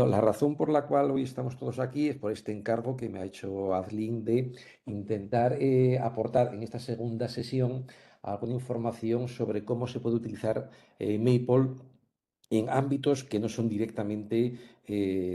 Bueno, la razón por la cual hoy estamos todos aquí es por este encargo que me ha hecho Adlin de intentar aportar en esta segunda sesión alguna información sobre cómo se puede utilizar Maple en ámbitos que no son directamente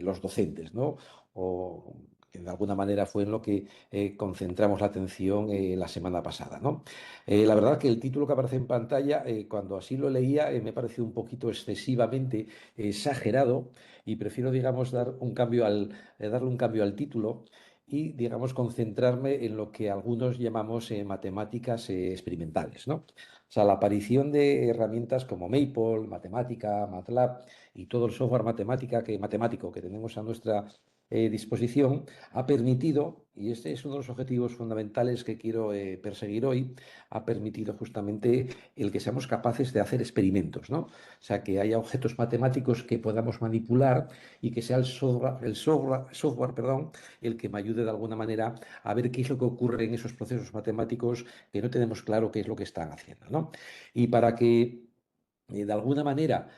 los docentes, ¿no? O que de alguna manera fue en lo que concentramos la atención la semana pasada, ¿no? La verdad que el título que aparece en pantalla, cuando así lo leía, me pareció un poquito excesivamente exagerado y prefiero, digamos, darle un cambio al título y, digamos, concentrarme en lo que algunos llamamos matemáticas experimentales, ¿no? O sea, la aparición de herramientas como Maple, Matemática, MATLAB y todo el software matemático que tenemos a nuestra disposición ha permitido, y este es uno de los objetivos fundamentales que quiero perseguir hoy, ha permitido justamente el que seamos capaces de hacer experimentos, ¿no? O sea, que haya objetos matemáticos que podamos manipular y que sea perdón, el que me ayude de alguna manera a ver qué es lo que ocurre en esos procesos matemáticos que no tenemos claro qué es lo que están haciendo, ¿no? Y para que de alguna manera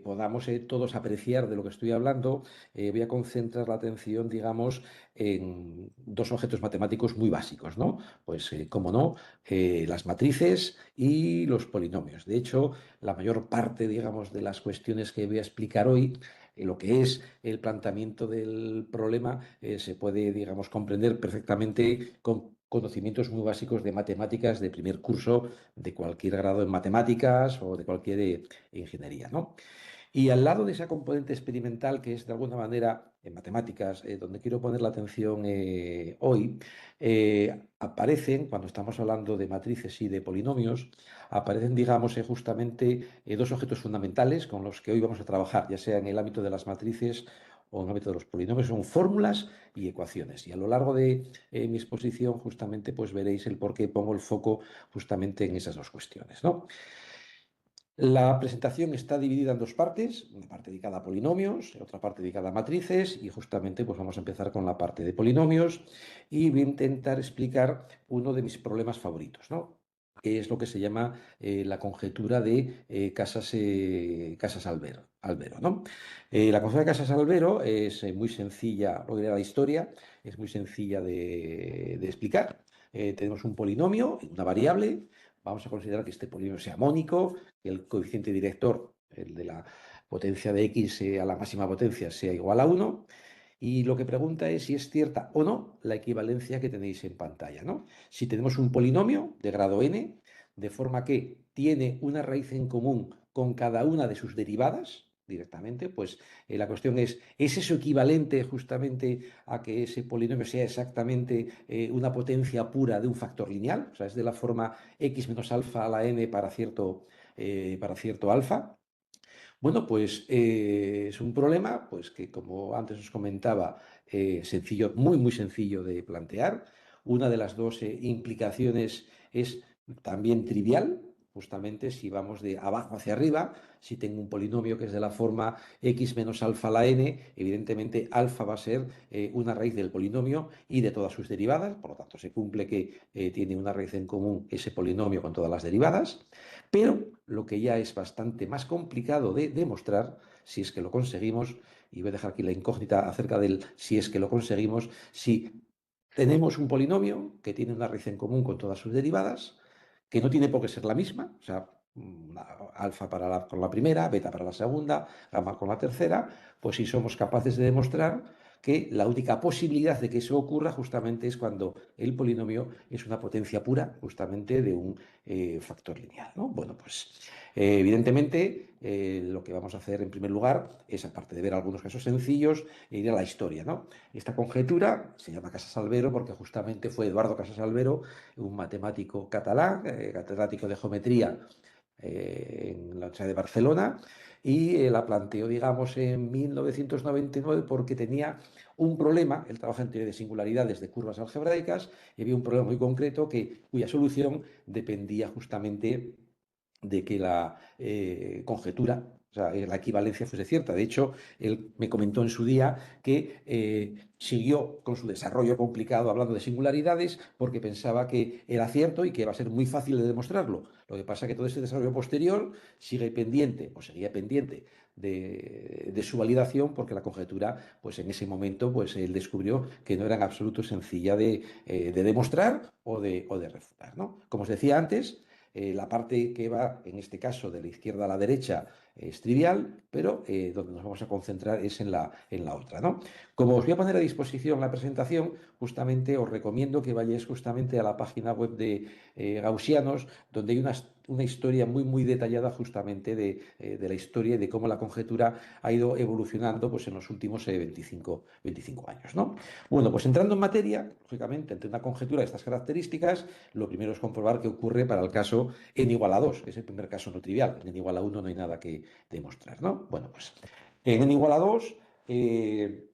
podamos todos apreciar de lo que estoy hablando, voy a concentrar la atención, digamos, en dos objetos matemáticos muy básicos, ¿no? Pues, cómo no, las matrices y los polinomios. De hecho, la mayor parte, digamos, de las cuestiones que voy a explicar hoy, lo que es el planteamiento del problema, se puede, digamos, comprender perfectamente con conocimientos muy básicos de matemáticas de primer curso de cualquier grado en matemáticas o de cualquier ingeniería, ¿no? Y al lado de esa componente experimental, que es de alguna manera en matemáticas, donde quiero poner la atención hoy, aparecen, cuando estamos hablando de matrices y de polinomios, aparecen, digamos, justamente dos objetos fundamentales con los que hoy vamos a trabajar, ya sea en el ámbito de las matrices o en el ámbito de los polinomios, son fórmulas y ecuaciones. Y a lo largo de mi exposición, justamente, pues veréis el por qué pongo el foco justamente en esas dos cuestiones, ¿no? La presentación está dividida en dos partes, una parte dedicada a polinomios, otra parte dedicada a matrices, y justamente pues vamos a empezar con la parte de polinomios y voy a intentar explicar uno de mis problemas favoritos, ¿no? Que es lo que se llama la conjetura de Casas-Albero, ¿no? La conjetura de Casas-Albero es muy sencilla, lo diré la historia, es muy sencilla de explicar. Tenemos un polinomio, una variable. Vamos a considerar que este polinomio sea mónico, que el coeficiente director, el de la potencia de x a la máxima potencia, sea igual a 1. Y lo que pregunta es si es cierta o no la equivalencia que tenéis en pantalla, ¿no? Si tenemos un polinomio de grado n, de forma que tiene una raíz en común con cada una de sus derivadas, directamente, pues la cuestión ¿es eso equivalente justamente a que ese polinomio sea exactamente una potencia pura de un factor lineal? O sea, es de la forma x menos alfa a la n para cierto alfa. Bueno, pues es un problema, pues que como antes os comentaba, sencillo, muy, muy sencillo de plantear. Una de las dos implicaciones es también trivial, justamente si vamos de abajo hacia arriba, si tengo un polinomio que es de la forma x menos alfa a la n, evidentemente alfa va a ser una raíz del polinomio y de todas sus derivadas, por lo tanto se cumple que tiene una raíz en común ese polinomio con todas las derivadas. Pero lo que ya es bastante más complicado de demostrar, si es que lo conseguimos, y voy a dejar aquí la incógnita acerca del si es que lo conseguimos, si tenemos un polinomio que tiene una raíz en común con todas sus derivadas, que no tiene por qué ser la misma, o sea, alfa con la primera, beta para la segunda, gamma con la tercera, pues si somos capaces de demostrar que la única posibilidad de que eso ocurra justamente es cuando el polinomio es una potencia pura justamente de un factor lineal, ¿no? Bueno, pues evidentemente lo que vamos a hacer en primer lugar es, aparte de ver algunos casos sencillos, ir a la historia, ¿no? Esta conjetura se llama Casas-Albero porque justamente fue Eduardo Casas-Albero, un matemático catalán, catedrático de geometría en la Universidad de Barcelona, y la planteó, digamos, en 1999 porque tenía un problema. Él trabaja en teoría de singularidades de curvas algebraicas y había un problema muy concreto cuya solución dependía justamente de que la conjetura, o sea, la equivalencia fuese cierta. De hecho, él me comentó en su día que siguió con su desarrollo complicado hablando de singularidades porque pensaba que era cierto y que iba a ser muy fácil de demostrarlo. Lo que pasa es que todo ese desarrollo posterior sigue pendiente, o seguía pendiente, de su validación, porque la conjetura, pues en ese momento, pues él descubrió que no era en absoluto sencilla de demostrar o de refutar, ¿no? Como os decía antes, la parte que va, en este caso, de la izquierda a la derecha es trivial, pero donde nos vamos a concentrar es en la otra, ¿no? Como os voy a poner a disposición la presentación, justamente os recomiendo que vayáis justamente a la página web de Gaussianos, donde hay una historia muy, muy detallada justamente de la historia y de cómo la conjetura ha ido evolucionando pues, en los últimos 25 años, ¿no? Bueno, pues entrando en materia, lógicamente, ante una conjetura de estas características, lo primero es comprobar qué ocurre para el caso n igual a 2, que es el primer caso no trivial. En n igual a 1 no hay nada que demostrar, ¿no? Bueno, pues en n igual a 2,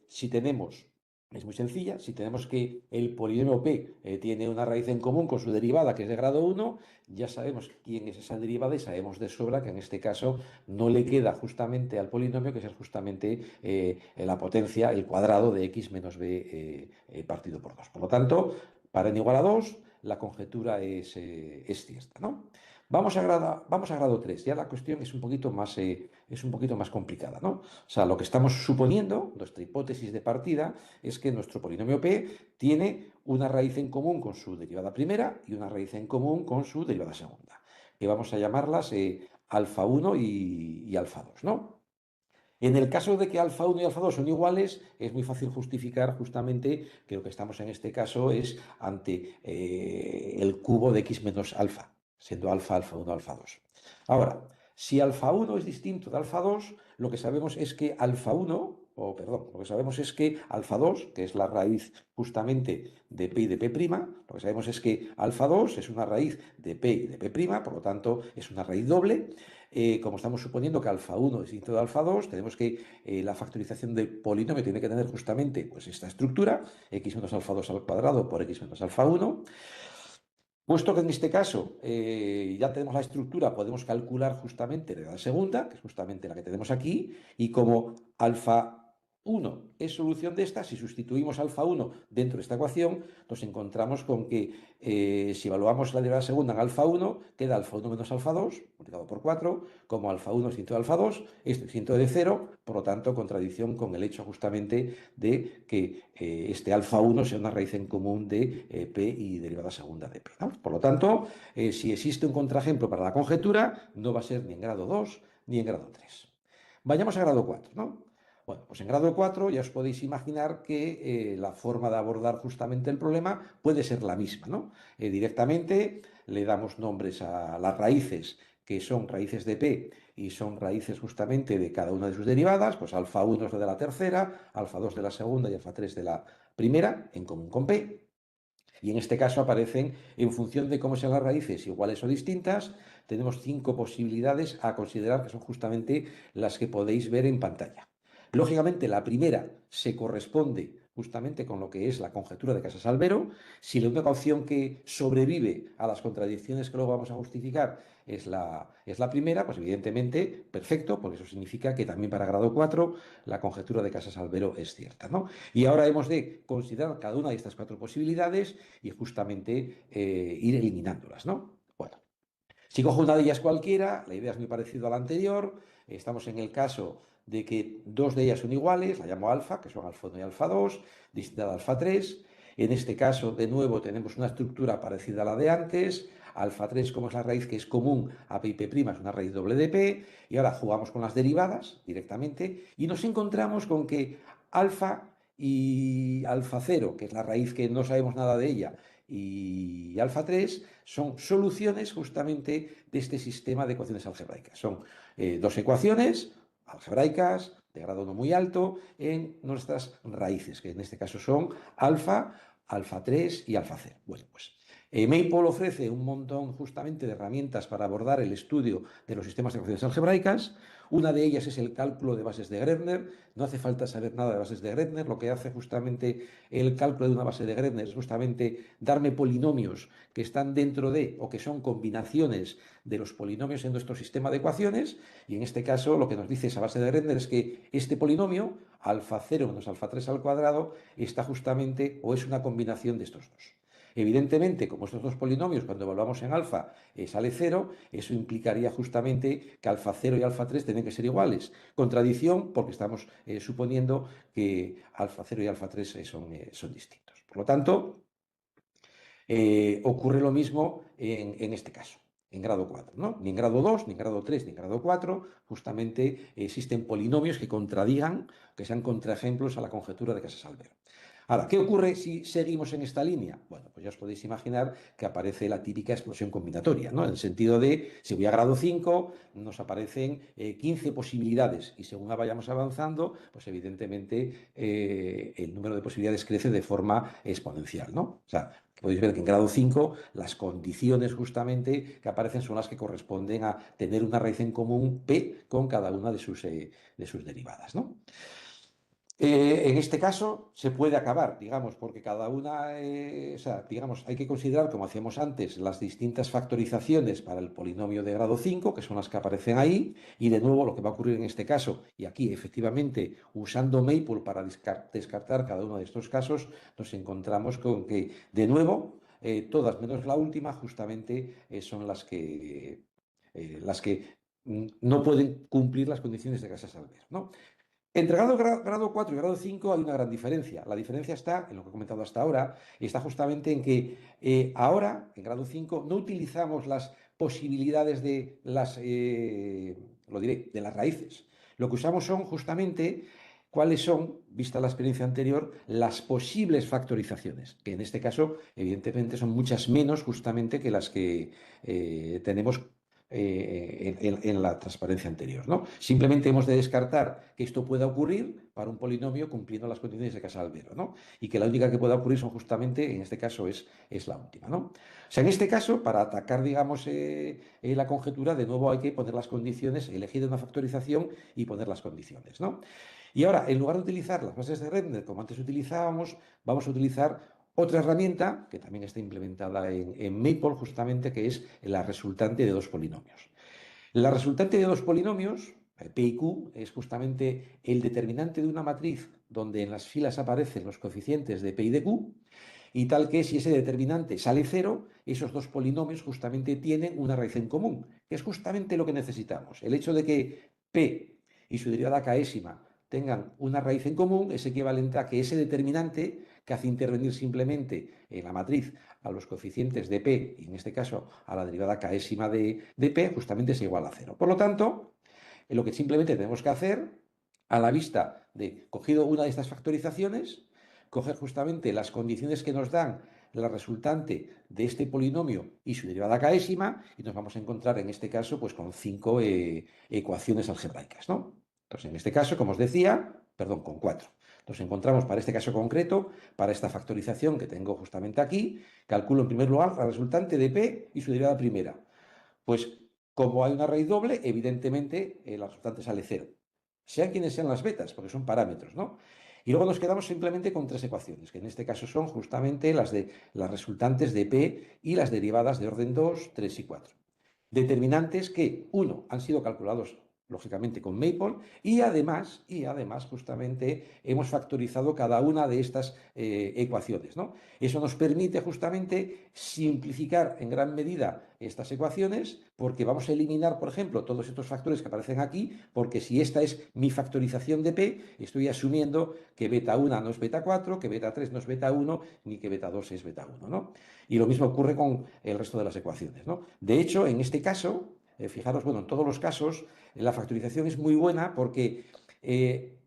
si tenemos es muy sencilla. Si tenemos que el polinomio P tiene una raíz en común con su derivada, que es de grado 1, ya sabemos quién es esa derivada y sabemos de sobra que en este caso no le queda justamente al polinomio, que es justamente la potencia, el cuadrado de x menos b partido por 2. Por lo tanto, para n igual a 2, la conjetura es cierta, ¿no? Vamos a grado 3. Ya la cuestión es un poquito más complicada, ¿no? O sea, lo que estamos suponiendo, nuestra hipótesis de partida, es que nuestro polinomio P tiene una raíz en común con su derivada primera y una raíz en común con su derivada segunda, que vamos a llamarlas alfa 1 y alfa 2, ¿no? En el caso de que alfa 1 y alfa 2 son iguales, es muy fácil justificar justamente que lo que estamos en este caso es ante el cubo de x menos alfa, siendo alfa, alfa 1, alfa 2. Ahora, si alfa 1 es distinto de alfa 2, lo que sabemos es que alfa 1, o perdón, lo que sabemos es que alfa 2, que es la raíz justamente de p y de p', lo que sabemos es que alfa 2 es una raíz de p y de p', por lo tanto es una raíz doble. Como estamos suponiendo que alfa 1 es distinto de alfa 2, tenemos que la factorización del polinomio tiene que tener justamente pues, esta estructura, x menos alfa 2 al cuadrado por x menos alfa 1. Puesto que en este caso ya tenemos la estructura, podemos calcular justamente la segunda, que es justamente la que tenemos aquí, y como alfa 1 es solución de esta, si sustituimos alfa 1 dentro de esta ecuación, nos encontramos con que si evaluamos la derivada segunda en alfa 1, queda alfa 1 menos alfa 2, multiplicado por 4, como alfa 1 es distinto de alfa 2, esto es distinto de 0, por lo tanto, contradicción con el hecho justamente de que este alfa 1 sea una raíz en común de p y derivada segunda de p, ¿no? Por lo tanto, si existe un contraejemplo para la conjetura, no va a ser ni en grado 2 ni en grado 3. Vayamos a grado 4, ¿no? Bueno, pues en grado 4 ya os podéis imaginar que la forma de abordar justamente el problema puede ser la misma, ¿no? Directamente le damos nombres a las raíces, que son raíces de p y son raíces justamente de cada una de sus derivadas, pues alfa 1 es la de la tercera, alfa 2 de la segunda y alfa 3 de la primera, en común con p. Y en este caso aparecen, en función de cómo sean las raíces, iguales o distintas, tenemos 5 posibilidades a considerar que son justamente las que podéis ver en pantalla. Lógicamente, la primera se corresponde justamente con lo que es la conjetura de Casas-Albero. Si la única opción que sobrevive a las contradicciones que luego vamos a justificar es la primera, pues evidentemente, perfecto, porque eso significa que también para grado 4 la conjetura de Casas-Albero es cierta, ¿no? Y ahora hemos de considerar cada una de estas 4 posibilidades y justamente ir eliminándolas, ¿no? Bueno, si cojo una de ellas cualquiera, la idea es muy parecida a la anterior. Estamos en el caso de que dos de ellas son iguales, la llamo alfa, que son alfa 1 y alfa 2, distinta de alfa 3. En este caso, de nuevo, tenemos una estructura parecida a la de antes. Alfa 3, como es la raíz que es común a p y p', es una raíz doble de p. Y ahora jugamos con las derivadas directamente y nos encontramos con que alfa y alfa 0, que es la raíz que no sabemos nada de ella, y alfa 3 son soluciones justamente de este sistema de ecuaciones algebraicas. Son dos ecuaciones algebraicas de grado 1 muy alto en nuestras raíces, que en este caso son alfa, alfa 3 y alfa 0. Bueno, pues Maple ofrece un montón justamente de herramientas para abordar el estudio de los sistemas de ecuaciones algebraicas. Una de ellas es el cálculo de bases de Grébner. No hace falta saber nada de bases de Grébner. Lo que hace justamente el cálculo de una base de Grébner es justamente darme polinomios que están dentro de o que son combinaciones de los polinomios en nuestro sistema de ecuaciones. Y en este caso lo que nos dice esa base de Grébner es que este polinomio, alfa 0 menos alfa 3 al cuadrado, está justamente o es una combinación de estos dos. Evidentemente, como estos dos polinomios, cuando evaluamos en alfa, sale cero, eso implicaría justamente que alfa 0 y alfa 3 tienen que ser iguales. Contradicción porque estamos suponiendo que alfa 0 y alfa 3 son distintos. Por lo tanto, ocurre lo mismo en este caso, en grado 4, ¿no? Ni en grado 2, ni en grado 3, ni en grado 4, justamente existen polinomios que contradigan, que sean contraejemplos a la conjetura de Casas-Albero. Ahora, ¿qué ocurre si seguimos en esta línea? Bueno, pues ya os podéis imaginar que aparece la típica explosión combinatoria, ¿no? En el sentido de, si voy a grado 5, nos aparecen 15 posibilidades y según vayamos avanzando, pues evidentemente el número de posibilidades crece de forma exponencial, ¿no? O sea, podéis ver que en grado 5 las condiciones justamente que aparecen son las que corresponden a tener una raíz en común P con cada una de sus derivadas, ¿no? En este caso se puede acabar, digamos, porque cada una, o sea, digamos, hay que considerar, como hacíamos antes, las distintas factorizaciones para el polinomio de grado 5, que son las que aparecen ahí, y de nuevo lo que va a ocurrir en este caso, y aquí efectivamente usando Maple para descartar cada uno de estos casos, nos encontramos con que, de nuevo, todas menos la última, justamente son las que no pueden cumplir las condiciones de Casas-Albero, ¿no? Entre grado 4 y grado 5 hay una gran diferencia. La diferencia está, en lo que he comentado hasta ahora, está justamente en que ahora, en grado 5, no utilizamos las posibilidades de lo diré, de las raíces. Lo que usamos son justamente cuáles son, vista la experiencia anterior, las posibles factorizaciones, que en este caso, evidentemente, son muchas menos justamente que las que tenemos en la transparencia anterior, ¿no? Simplemente hemos de descartar que esto pueda ocurrir para un polinomio cumpliendo las condiciones de Casas-Albero, ¿no? Y que la única que pueda ocurrir son justamente, en este caso, es la última, ¿no? O sea, en este caso, para atacar, digamos, la conjetura, de nuevo hay que poner las condiciones, elegir una factorización y poner las condiciones, ¿no? Y ahora, en lugar de utilizar las bases de Redner como antes utilizábamos, vamos a utilizar otra herramienta que también está implementada en Maple, justamente, que es la resultante de dos polinomios. La resultante de dos polinomios, P y Q, es justamente el determinante de una matriz donde en las filas aparecen los coeficientes de P y de Q, y tal que si ese determinante sale cero, esos dos polinomios justamente tienen una raíz en común, que es justamente lo que necesitamos. El hecho de que P y su derivada késima tengan una raíz en común es equivalente a que ese determinante que hace intervenir simplemente en la matriz a los coeficientes de P, y en este caso a la derivada késima de P, justamente es igual a cero. Por lo tanto, lo que simplemente tenemos que hacer, a la vista de cogido una de estas factorizaciones, coger justamente las condiciones que nos dan la resultante de este polinomio y su derivada késima, y nos vamos a encontrar en este caso pues con 5 ecuaciones algebraicas, ¿no? Entonces, en este caso, como os decía, perdón, con 4. Nos encontramos para este caso concreto, para esta factorización que tengo justamente aquí, calculo en primer lugar la resultante de P y su derivada primera. Pues como hay una raíz doble, evidentemente la resultante sale cero. Sean quienes sean las betas, porque son parámetros, ¿no? Y luego nos quedamos simplemente con tres ecuaciones, que en este caso son justamente las resultantes de P y las derivadas de orden 2, 3 y 4. Determinantes que, uno, han sido calculados lógicamente con Maple y además justamente hemos factorizado cada una de estas ecuaciones, ¿no? Eso nos permite justamente simplificar en gran medida estas ecuaciones porque vamos a eliminar, por ejemplo, todos estos factores que aparecen aquí, porque si esta es mi factorización de P, estoy asumiendo que beta 1 no es beta 4, que beta 3 no es beta 1, ni que beta 2 es beta 1, ¿no? Y lo mismo ocurre con el resto de las ecuaciones, ¿no? De hecho, en este caso, fijaros, bueno, en todos los casos, la factorización es muy buena porque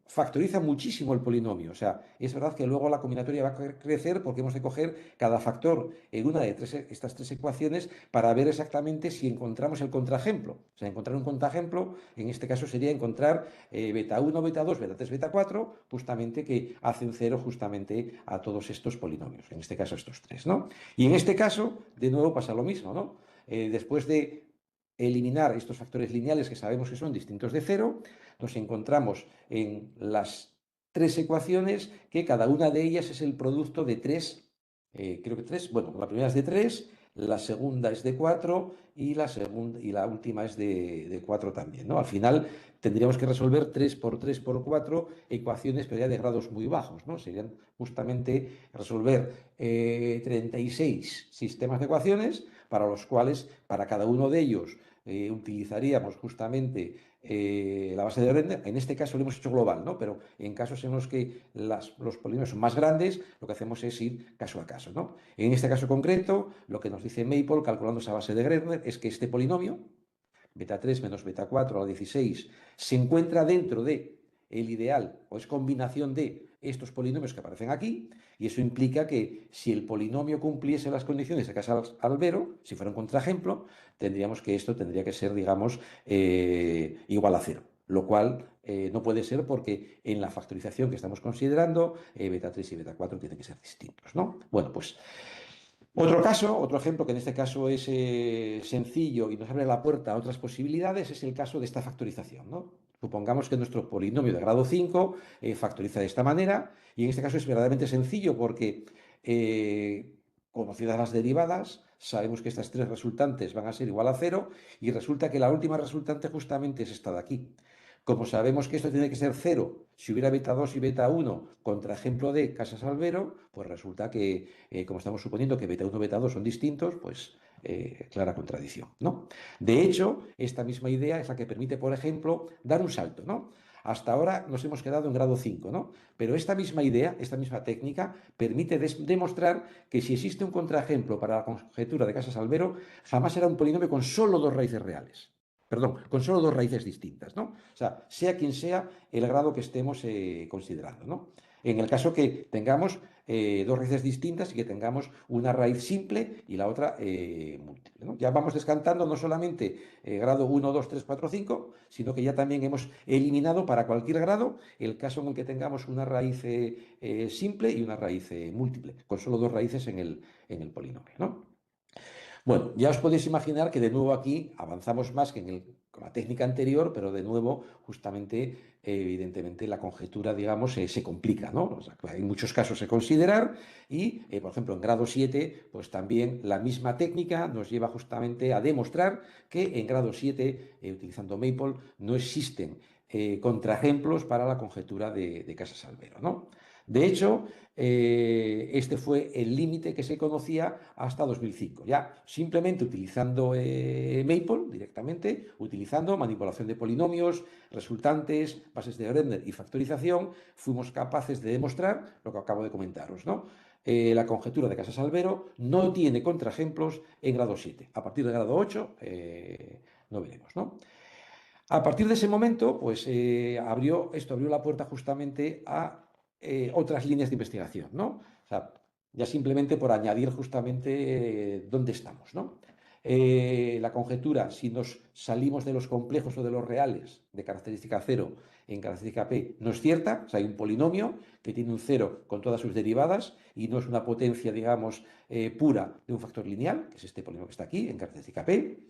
factoriza muchísimo el polinomio. O sea, es verdad que luego la combinatoria va a crecer porque hemos de coger cada factor en una de estas tres ecuaciones para ver exactamente si encontramos el contraejemplo. O sea, encontrar un contraejemplo, en este caso sería encontrar beta 1, beta 2, beta 3, beta 4, justamente que hacen cero justamente a todos estos polinomios. En este caso, estos tres, ¿no? Y en este caso, de nuevo pasa lo mismo, ¿no? Después de eliminar estos factores lineales que sabemos que son distintos de cero, nos encontramos en las tres ecuaciones que cada una de ellas es el producto de tres creo que 3. Bueno, la primera es de 3, la segunda es de 4 y la última es de 4 también, ¿no? Al final tendríamos que resolver 3 por 3 por 4 ecuaciones, pero ya de grados muy bajos, ¿no? Serían justamente resolver 36 sistemas de ecuaciones para los cuales, para cada uno de ellos, utilizaríamos justamente la base de Render. En este caso lo hemos hecho global, ¿no? Pero en casos en los que los polinomios son más grandes, lo que hacemos es ir caso a caso, ¿no? En este caso concreto, lo que nos dice Maple, calculando esa base de Render, es que este polinomio, beta 3 menos beta 4 a la 16, se encuentra dentro de el ideal, o es combinación de estos polinomios que aparecen aquí, y eso implica que si el polinomio cumpliese las condiciones de Casas-Albero, si fuera un contraejemplo, tendríamos que esto tendría que ser, digamos, igual a cero, lo cual no puede ser porque en la factorización que estamos considerando, beta 3 y beta 4 tienen que ser distintos, ¿no? Bueno, pues otro caso, otro ejemplo que en este caso es sencillo y nos abre la puerta a otras posibilidades, es el caso de esta factorización, ¿no? Supongamos que nuestro polinomio de grado 5 factoriza de esta manera, y en este caso es verdaderamente sencillo porque, conocidas las derivadas, sabemos que estas tres resultantes van a ser igual a cero, y resulta que la última resultante justamente es esta de aquí. Como sabemos que esto tiene que ser cero, si hubiera beta 2 y beta 1 contra ejemplo de Casas-Albero, pues resulta que, como estamos suponiendo que beta 1 y beta 2 son distintos, pues clara contradicción, ¿no? De hecho, esta misma idea es la que permite, por ejemplo, dar un salto, ¿no? Hasta ahora nos hemos quedado en grado 5, ¿no? Pero esta misma idea, esta misma técnica, permite demostrar que si existe un contraejemplo para la conjetura de Casas-Albero, jamás será un polinomio con solo dos raíces reales. Perdón, con solo dos raíces distintas, ¿no? O sea quien sea el grado que estemos considerando, ¿no? En el caso que tengamos dos raíces distintas y que tengamos una raíz simple y la otra múltiple, ¿no? Ya vamos descantando no solamente grado 1, 2, 3, 4, 5, sino que ya también hemos eliminado para cualquier grado el caso en el que tengamos una raíz simple y una raíz múltiple, con solo dos raíces en el polinomio, ¿no? Bueno, ya os podéis imaginar que de nuevo aquí avanzamos más que con la técnica anterior, pero de nuevo, justamente, evidentemente, la conjetura, digamos, se complica, ¿no? O sea, hay muchos casos a considerar y, por ejemplo, en grado 7, pues también la misma técnica nos lleva justamente a demostrar que en grado 7, utilizando Maple, no existen contraejemplos para la conjetura de Casas-Albero, ¿no? De hecho, este fue el límite que se conocía hasta 2005. Ya simplemente utilizando Maple directamente, utilizando manipulación de polinomios, resultantes, bases de Grendel y factorización, fuimos capaces de demostrar lo que acabo de comentaros, ¿no? La conjetura de Casas-Albero no tiene contraejemplos en grado 7. A partir del grado 8 no veremos, ¿no? A partir de ese momento, pues esto abrió la puerta justamente a otras líneas de investigación, ¿no? O sea, ya simplemente por añadir justamente dónde estamos, ¿no? La conjetura, si nos salimos de los complejos o de los reales de característica cero en característica P, no es cierta. O sea, hay un polinomio que tiene un cero con todas sus derivadas y no es una potencia, digamos, pura de un factor lineal, que es este polinomio que está aquí en característica P.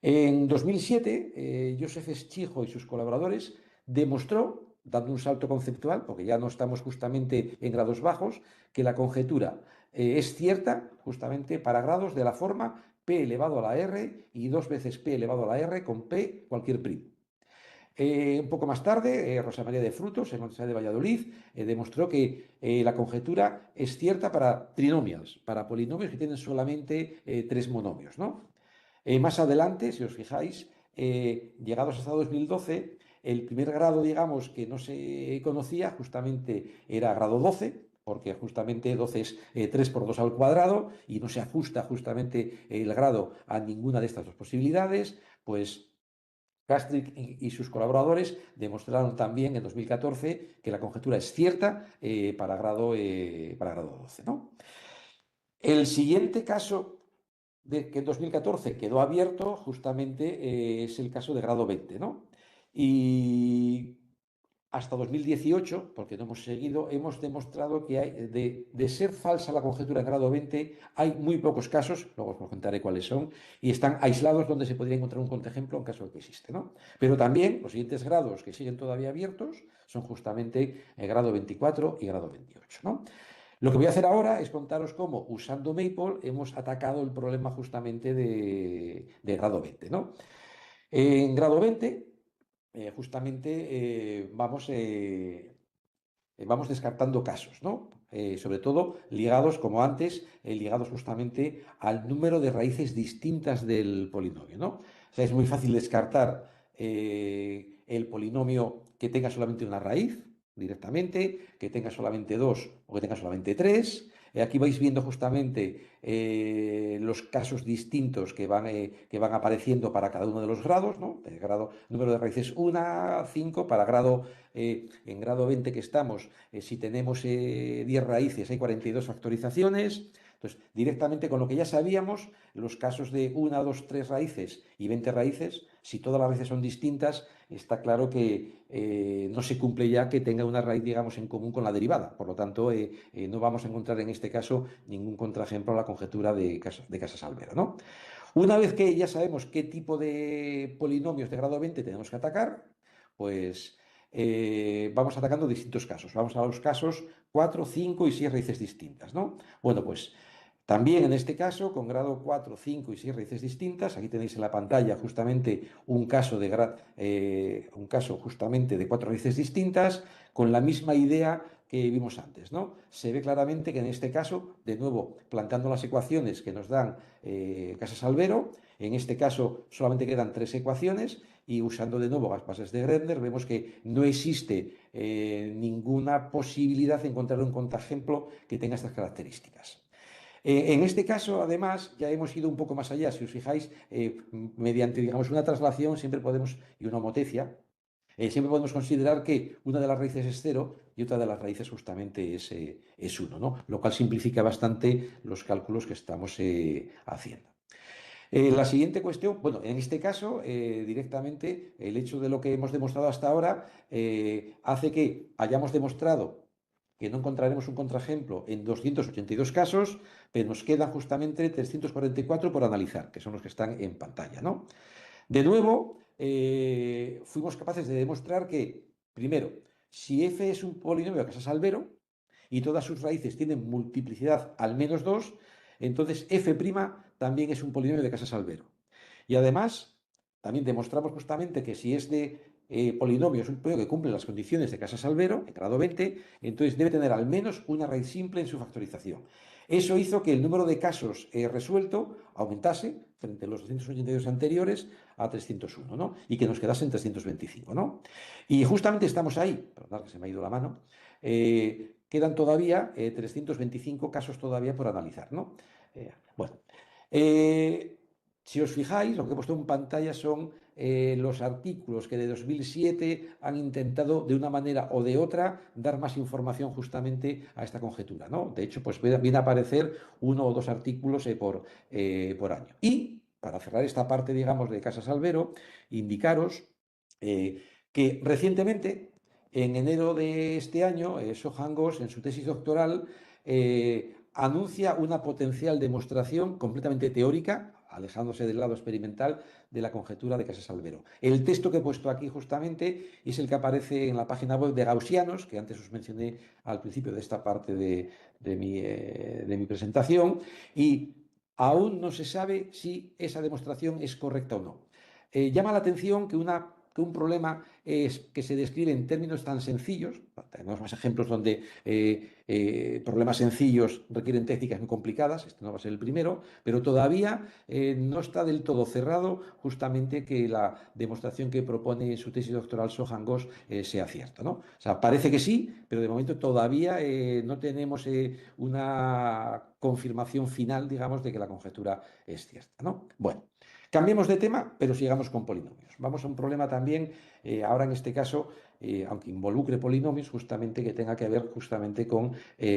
En 2007, Joseph Schiho y sus colaboradores demostró, dando un salto conceptual, porque ya no estamos justamente en grados bajos, que la conjetura es cierta justamente para grados de la forma p elevado a la r y dos veces p elevado a la r con p cualquier primo. Un poco más tarde, Rosa María de Frutos, en la Universidad de Valladolid, demostró que la conjetura es cierta para trinomials, para polinomios que tienen solamente tres monomios, ¿no? Más adelante, si os fijáis, llegados hasta 2012, el primer grado, digamos, que no se conocía justamente era grado 12, porque justamente 12 es 3 por 2 al cuadrado y no se ajusta justamente el grado a ninguna de estas dos posibilidades. Pues Castric y sus colaboradores demostraron también en 2014 que la conjetura es cierta para grado 12, ¿no? El siguiente caso que en 2014 quedó abierto justamente es el caso de grado 20, ¿no? Y hasta 2018, porque no hemos seguido, hemos demostrado que hay, de ser falsa la conjetura en grado 20, hay muy pocos casos, luego os contaré cuáles son, y están aislados donde se podría encontrar un contraejemplo en caso de que existe, ¿no? Pero también los siguientes grados que siguen todavía abiertos son justamente el grado 24 y grado 28, ¿no? Lo que voy a hacer ahora es contaros cómo, usando Maple, hemos atacado el problema justamente de grado 20, ¿no? En grado 20, justamente vamos descartando casos, ¿no? Sobre todo ligados, como antes, ligados justamente al número de raíces distintas del polinomio, ¿no? O sea, es muy fácil descartar el polinomio que tenga solamente una raíz directamente, que tenga solamente dos o que tenga solamente tres. Aquí vais viendo justamente los casos distintos que van apareciendo para cada uno de los grados, ¿no? El grado, número de raíces 1, 5, para grado, en grado 20 que estamos, si tenemos 10 raíces, hay 42 factorizaciones. Entonces, directamente con lo que ya sabíamos, los casos de 1, 2, 3 raíces y 20 raíces, si todas las raíces son distintas, está claro que no se cumple ya que tenga una raíz, digamos, en común con la derivada. Por lo tanto, no vamos a encontrar en este caso ningún contraejemplo a la conjetura de Casasalvero, ¿no? Una vez que ya sabemos qué tipo de polinomios de grado 20 tenemos que atacar, pues vamos atacando distintos casos. Vamos a los casos 4, 5 y 6 raíces distintas, ¿no? Bueno, pues también en este caso, con grado 4, 5 y 6 raíces distintas, aquí tenéis en la pantalla justamente un caso justamente de 4 raíces distintas, con la misma idea que vimos antes, ¿no? Se ve claramente que en este caso, de nuevo, planteando las ecuaciones que nos dan Casasalvero, en este caso solamente quedan 3 ecuaciones y usando de nuevo las bases de Grendel, vemos que no existe ninguna posibilidad de encontrar un contraejemplo que tenga estas características. En este caso, además, ya hemos ido un poco más allá. Si os fijáis, mediante, digamos, una traslación siempre podemos, y una homotecia, siempre podemos considerar que una de las raíces es cero y otra de las raíces justamente es 1, ¿no? Lo cual simplifica bastante los cálculos que estamos haciendo. La siguiente cuestión, bueno, en este caso, directamente, el hecho de lo que hemos demostrado hasta ahora hace que hayamos demostrado que no encontraremos un contraejemplo en 282 casos, pero nos quedan justamente 344 por analizar, que son los que están en pantalla, ¿no? De nuevo, fuimos capaces de demostrar que, primero, si f es un polinomio de Casasalvero y todas sus raíces tienen multiplicidad al menos 2, entonces f' también es un polinomio de Casasalvero. Y además, también demostramos justamente que si es de polinomio, es un polinomio que cumple las condiciones de Casasalvero, en grado 20, entonces debe tener al menos una raíz simple en su factorización. Eso hizo que el número de casos resuelto aumentase frente a los 282 anteriores a 301, ¿no? Y que nos quedasen 325, ¿no? Y justamente estamos ahí, perdón que se me ha ido la mano, quedan todavía 325 casos todavía por analizar, ¿no? Bueno, eh, si os fijáis, lo que he puesto en pantalla son los artículos que de 2007 han intentado de una manera o de otra dar más información justamente a esta conjetura, ¿no? De hecho, pues viene a aparecer 1 o 2 artículos por año. Y para cerrar esta parte, digamos, de Casasalvero, indicaros que recientemente, en enero de este año, Sohan Ghosh, en su tesis doctoral, anuncia una potencial demostración completamente teórica, alejándose del lado experimental, de la conjetura de Casasalvero. El texto que he puesto aquí justamente es el que aparece en la página web de Gaussianos, que antes os mencioné al principio de esta parte de mi presentación, y aún no se sabe si esa demostración es correcta o no. Llama la atención que un problema es que se describe en términos tan sencillos, tenemos más ejemplos donde problemas sencillos requieren técnicas muy complicadas, este no va a ser el primero, pero todavía no está del todo cerrado justamente que la demostración que propone en su tesis doctoral Sohan Ghosh sea cierta, ¿no? O sea, parece que sí, pero de momento todavía no tenemos una confirmación final, digamos, de que la conjetura es cierta, ¿no? Bueno. Cambiemos de tema, pero sigamos con polinomios. Vamos a un problema también, ahora en este caso, aunque involucre polinomios, justamente que tenga que ver justamente con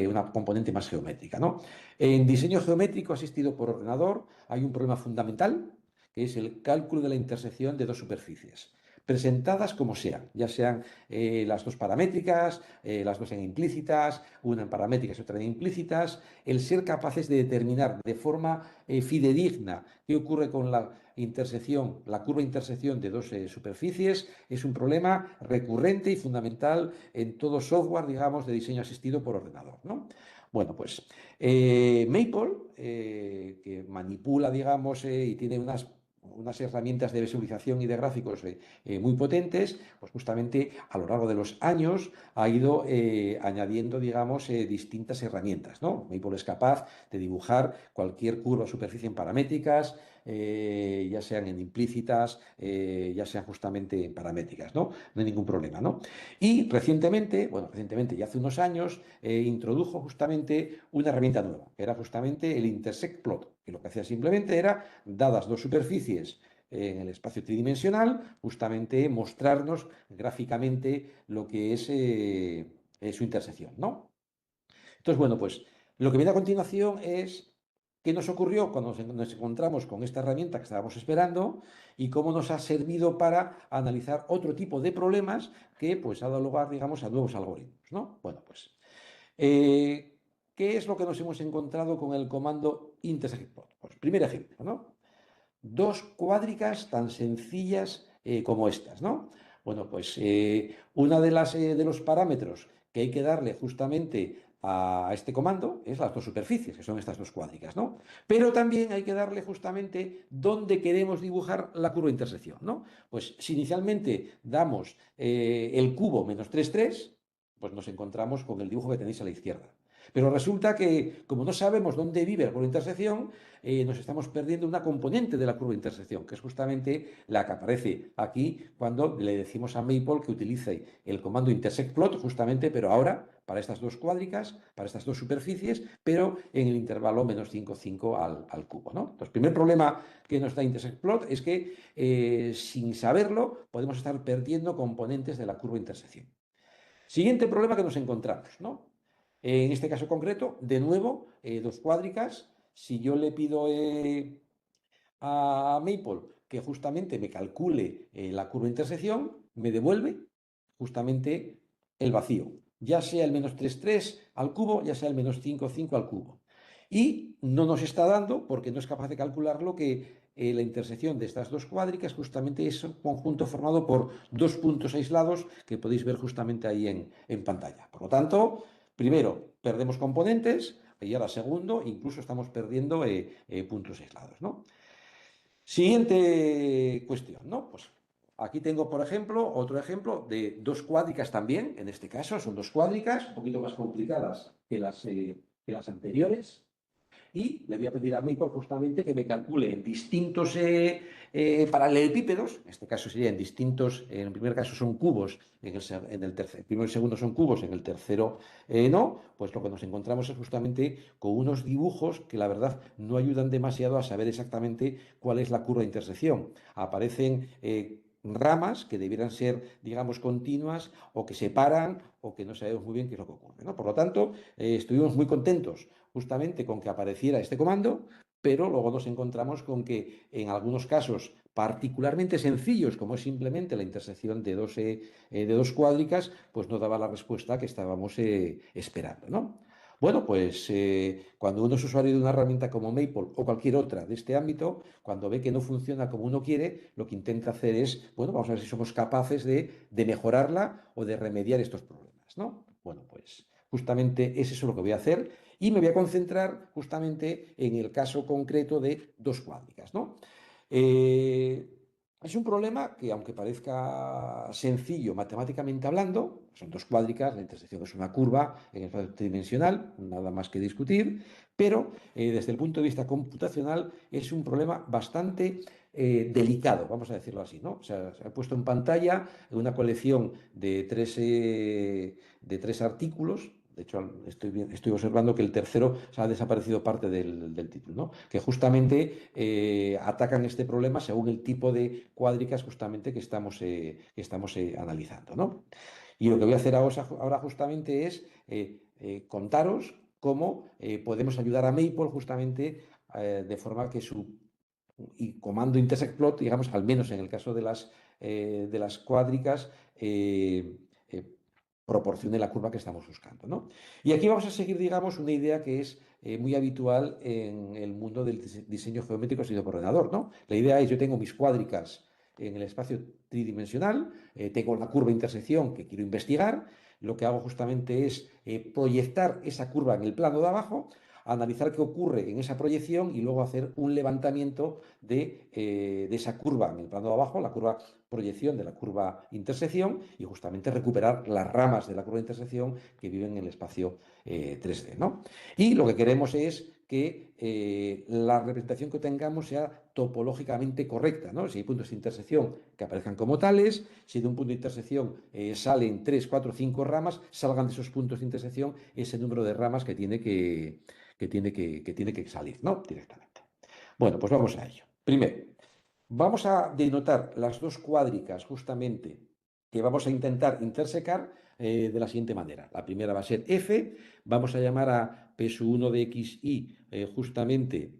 una componente más geométrica, ¿no? En diseño geométrico asistido por ordenador hay un problema fundamental, que es el cálculo de la intersección de dos superficies presentadas como sean, ya sean las dos paramétricas, las dos en implícitas, una en paramétricas y otra en implícitas, el ser capaces de determinar de forma fidedigna qué ocurre con la intersección, la curva intersección de dos superficies, es un problema recurrente y fundamental en todo software, digamos, de diseño asistido por ordenador, ¿no? Bueno, pues Maple, que manipula, digamos, y tiene unas herramientas de visualización y de gráficos muy potentes, pues justamente a lo largo de los años ha ido añadiendo, digamos, distintas herramientas, ¿no? Maple es capaz de dibujar cualquier curva o superficie en paramétricas, ya sean en implícitas, ya sean justamente en paramétricas, ¿no? No hay ningún problema, ¿no? Y recientemente, bueno, recientemente, ya hace unos años, introdujo justamente una herramienta nueva, que era justamente el intersect plot, que lo que hacía simplemente era, dadas dos superficies en el espacio tridimensional, justamente mostrarnos gráficamente lo que es su intersección, ¿no? Entonces, bueno, pues lo que viene a continuación es qué nos ocurrió cuando nos encontramos con esta herramienta que estábamos esperando y cómo nos ha servido para analizar otro tipo de problemas que pues ha dado lugar, digamos, a nuevos algoritmos, ¿no? Bueno, pues, eh, ¿qué es lo que nos hemos encontrado con el comando intersectplot? Pues, primer ejemplo, ¿no? Dos cuádricas tan sencillas como estas, ¿no? Bueno, pues una de los parámetros que hay que darle justamente a este comando es las dos superficies, que son estas dos cuádricas, ¿no? Pero también hay que darle justamente dónde queremos dibujar la curva de intersección, ¿no? Pues si inicialmente damos el cubo menos 3 3, pues nos encontramos con el dibujo que tenéis a la izquierda. Pero resulta que, como no sabemos dónde vive la curva de intersección, nos estamos perdiendo una componente de la curva de intersección, que es justamente la que aparece aquí cuando le decimos a Maple que utilice el comando intersectplot, justamente, pero ahora para estas dos cuádricas, para estas dos superficies, pero en el intervalo menos 5, 5 al cubo, ¿no? Entonces, el primer problema que nos da intersectplot es que, sin saberlo, podemos estar perdiendo componentes de la curva de intersección. Siguiente problema que nos encontramos, ¿no? En este caso concreto, de nuevo, dos cuádricas. Si yo le pido a Maple que justamente me calcule la curva de intersección, me devuelve justamente el vacío, ya sea el menos 3 3 al cubo, ya sea el menos 5 5 al cubo. Y no nos está dando, porque no es capaz de calcularlo, que la intersección de estas dos cuádricas justamente es un conjunto formado por dos puntos aislados que podéis ver justamente ahí en pantalla. Por lo tanto, primero, perdemos componentes y ahora, segundo, incluso estamos perdiendo puntos aislados, ¿no? Siguiente cuestión, ¿no? Pues aquí tengo, por ejemplo, otro ejemplo de dos cuádricas también, en este caso son dos cuádricas, un poquito más complicadas que las anteriores, y le voy a pedir a Maple justamente que me calcule en distintos paralelepípedos, en este caso sería en distintos, en el primer caso son cubos, en el tercer, primero y segundo son cubos, en el tercero no, pues lo que nos encontramos es justamente con unos dibujos que la verdad no ayudan demasiado a saber exactamente cuál es la curva de intersección. Aparecen ramas que debieran ser, digamos, continuas o que se paran o que no sabemos muy bien qué es lo que ocurre, ¿no? Por lo tanto, estuvimos muy contentos justamente con que apareciera este comando, pero luego nos encontramos con que en algunos casos particularmente sencillos, como es simplemente la intersección de dos cuádricas, pues no daba la respuesta que estábamos esperando, ¿no? Bueno, pues cuando uno es usuario de una herramienta como Maple o cualquier otra de este ámbito, cuando ve que no funciona como uno quiere, lo que intenta hacer es, bueno, vamos a ver si somos capaces de mejorarla o de remediar estos problemas, ¿no? Bueno, pues justamente es eso lo que voy a hacer y me voy a concentrar justamente en el caso concreto de dos cuádricas, ¿no? Eh, es un problema que, aunque parezca sencillo matemáticamente hablando, son dos cuádricas, la intersección es una curva en el espacio tridimensional, nada más que discutir, pero desde el punto de vista computacional es un problema bastante delicado, vamos a decirlo así, ¿no? O sea, se ha puesto en pantalla una colección de tres artículos. De hecho, estoy observando que el tercero se ha desaparecido parte del título, ¿no? Que justamente atacan este problema según el tipo de cuádricas justamente que estamos analizando, ¿no? Y lo que voy a hacer ahora justamente es contaros cómo podemos ayudar a Maple justamente de forma que su y comando intersectplot, digamos, al menos en el caso de las cuádricas, eh, proporcione la curva que estamos buscando, ¿no? Y aquí vamos a seguir, digamos, una idea que es muy habitual en el mundo del diseño geométrico seguido por ordenador, ¿no? La idea es, yo tengo mis cuádricas en el espacio tridimensional, tengo la curva de intersección que quiero investigar, lo que hago justamente es proyectar esa curva en el plano de abajo, analizar qué ocurre en esa proyección y luego hacer un levantamiento de esa curva en el plano de abajo, la curva proyección de la curva intersección, y justamente recuperar las ramas de la curva intersección que viven en el espacio 3D, ¿no? Y lo que queremos es que la representación que tengamos sea topológicamente correcta, ¿no? Si hay puntos de intersección que aparezcan como tales, si de un punto de intersección salen 3, 4, 5 ramas, salgan de esos puntos de intersección ese número de ramas que tiene que salir, ¿no? Directamente. Bueno, pues vamos a ello. Primero, vamos a denotar las dos cuádricas justamente que vamos a intentar intersecar de la siguiente manera. La primera va a ser F, vamos a llamar a P1 de xy justamente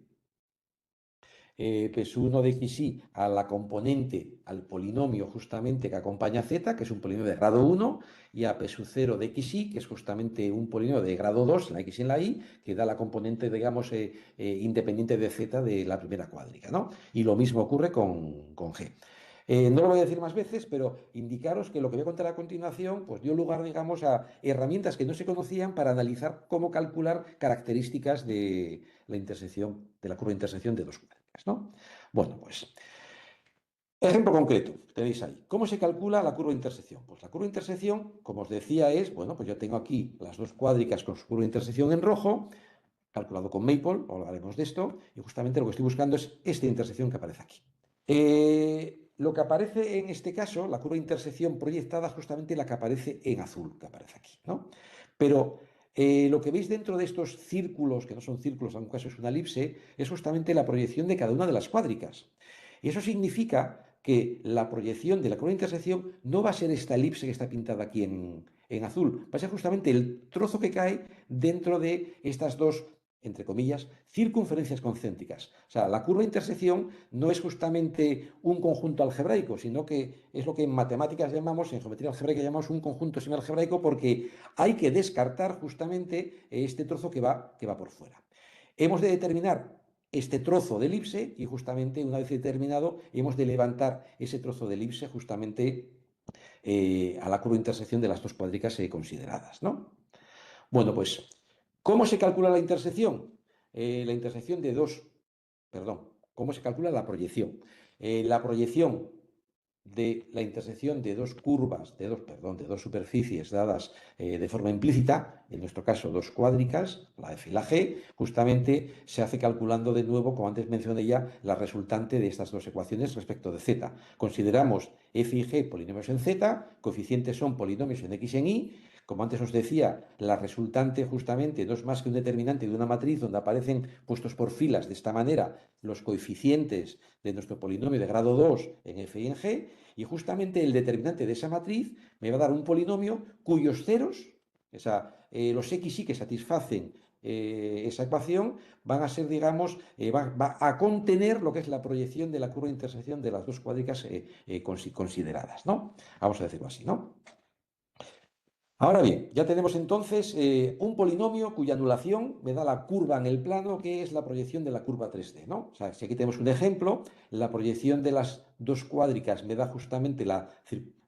P1 de xy a la componente, al polinomio justamente que acompaña z, que es un polinomio de grado 1, y a P0 de xy, que es justamente un polinomio de grado 2, en la x y en la y, que da la componente, digamos, independiente de z de la primera cuádrica, ¿no? Y lo mismo ocurre con g. No lo voy a decir más veces, pero indicaros que lo que voy a contar a continuación pues dio lugar, digamos, a herramientas que no se conocían para analizar cómo calcular características de la intersección, de la curva de intersección de dos cuádricas, ¿no? Bueno, pues, ejemplo concreto, tenéis ahí. ¿Cómo se calcula la curva de intersección? Pues la curva de intersección, como os decía, es, bueno, pues yo tengo aquí las dos cuádricas con su curva de intersección en rojo, calculado con Maple, hablaremos de esto, y justamente lo que estoy buscando es esta intersección que aparece aquí. Lo que aparece en este caso, la curva de intersección proyectada, justamente la que aparece en azul, que aparece aquí, ¿no? Pero lo que veis dentro de estos círculos, que no son círculos, en un caso es una elipse, es justamente la proyección de cada una de las cuádricas. Y eso significa que la proyección de la curva de intersección no va a ser esta elipse que está pintada aquí en azul, va a ser justamente el trozo que cae dentro de estas dos, entre comillas, circunferencias concéntricas. O sea, la curva de intersección no es justamente un conjunto algebraico, sino que es lo que en matemáticas llamamos, en geometría algebraica llamamos un conjunto semialgebraico, porque hay que descartar justamente este trozo que va por fuera. Hemos de determinar este trozo de elipse y justamente una vez determinado hemos de levantar ese trozo de elipse justamente a la curva de intersección de las dos cuádricas consideradas, ¿no? Bueno, pues, ¿cómo se calcula la intersección? La intersección de dos, perdón, ¿cómo se calcula la proyección? La proyección de la intersección de dos curvas, de dos superficies dadas de forma implícita, en nuestro caso dos cuádricas, la F y la G, justamente se hace calculando de nuevo, como antes mencioné ya, la resultante de estas dos ecuaciones respecto de Z. Consideramos F y G polinomios en Z, coeficientes son polinomios en X y en Y. Como antes os decía, la resultante justamente no es más que un determinante de una matriz donde aparecen puestos por filas de esta manera los coeficientes de nuestro polinomio de grado 2 en F y en G, y justamente el determinante de esa matriz me va a dar un polinomio cuyos ceros, los x y que satisfacen esa ecuación, van a ser, digamos, va a contener lo que es la proyección de la curva de intersección de las dos cuádricas consideradas, ¿no? Vamos a decirlo así, ¿no? Ahora bien, ya tenemos entonces un polinomio cuya anulación me da la curva en el plano, que es la proyección de la curva 3D, ¿no? O sea, si aquí tenemos un ejemplo, la proyección de las dos cuádricas me da justamente la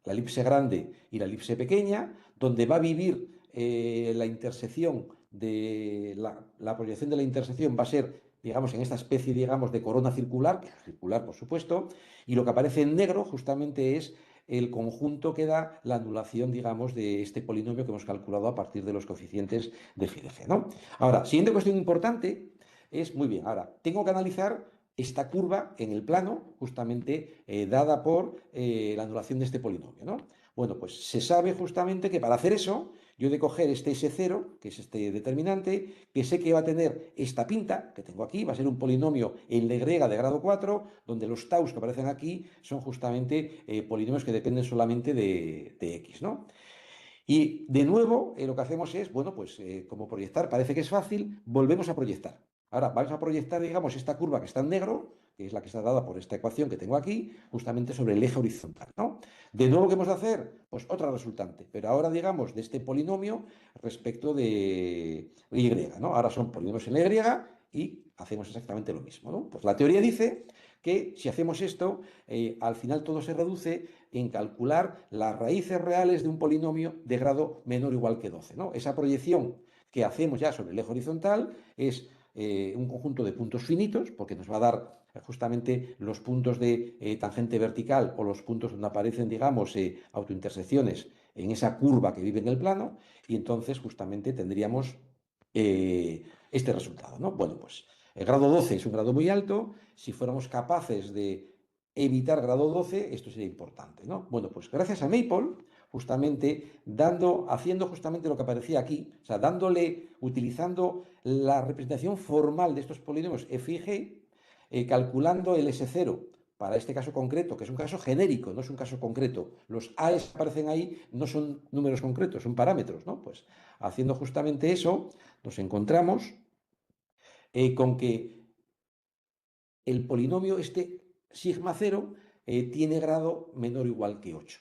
elipse grande y la elipse pequeña, donde va a vivir la intersección de la proyección de la intersección va a ser, digamos, en esta especie, digamos, de corona circular, que es circular, por supuesto, y lo que aparece en negro justamente es el conjunto que da la anulación, digamos, de este polinomio que hemos calculado a partir de los coeficientes de phi de g, ¿no? Ahora, siguiente cuestión importante es, muy bien, ahora, tengo que analizar esta curva en el plano, justamente dada por la anulación de este polinomio, ¿no? Bueno, pues se sabe justamente que para hacer eso, yo he de coger este S0, que es este determinante, que sé que va a tener esta pinta, que tengo aquí, va a ser un polinomio en la Y de grado 4, donde los taus que aparecen aquí son justamente polinomios que dependen solamente de X, ¿no? Y de nuevo, lo que hacemos es, bueno, pues como proyectar parece que es fácil, volvemos a proyectar. Ahora vamos a proyectar, digamos, esta curva que está en negro, que es la que está dada por esta ecuación que tengo aquí, justamente sobre el eje horizontal, ¿no? De nuevo, ¿qué hemos de hacer? Pues otra resultante, pero ahora, digamos, de este polinomio respecto de Y, ¿no? Ahora son polinomios en la Y y hacemos exactamente lo mismo, ¿no? Pues la teoría dice que si hacemos esto, al final todo se reduce en calcular las raíces reales de un polinomio de grado menor o igual que 12, ¿no? Esa proyección que hacemos ya sobre el eje horizontal es un conjunto de puntos finitos, porque nos va a dar justamente los puntos de tangente vertical o los puntos donde aparecen, digamos, autointersecciones en esa curva que vive en el plano, y entonces justamente tendríamos este resultado, ¿no? Bueno, pues el grado 12 es un grado muy alto. Si fuéramos capaces de evitar grado 12, esto sería importante, ¿no? Bueno, pues gracias a Maple, justamente haciendo justamente lo que aparecía aquí, o sea, utilizando la representación formal de estos polinomios f y g, calculando el S0 para este caso concreto, que es un caso genérico, no es un caso concreto. Los AES que aparecen ahí no son números concretos, son parámetros, ¿no? Pues haciendo justamente eso, nos encontramos con que el polinomio este sigma 0 tiene grado menor o igual que 8.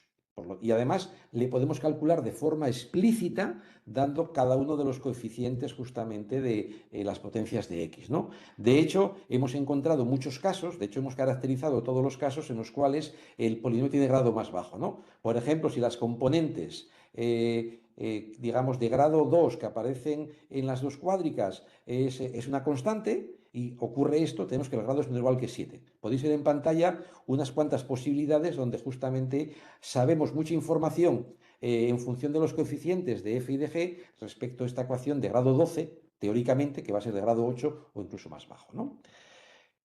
Y además le podemos calcular de forma explícita dando cada uno de los coeficientes justamente de las potencias de x, ¿no? De hecho, hemos encontrado muchos casos, de hecho hemos caracterizado todos los casos en los cuales el polinomio tiene grado más bajo, ¿no? Por ejemplo, si las componentes digamos, de grado 2 que aparecen en las dos cuádricas es una constante y ocurre esto, tenemos que el grado es menor o igual que 7. Podéis ver en pantalla unas cuantas posibilidades donde justamente sabemos mucha información en función de los coeficientes de f y de g respecto a esta ecuación de grado 12, teóricamente, que va a ser de grado 8 o incluso más bajo, ¿no?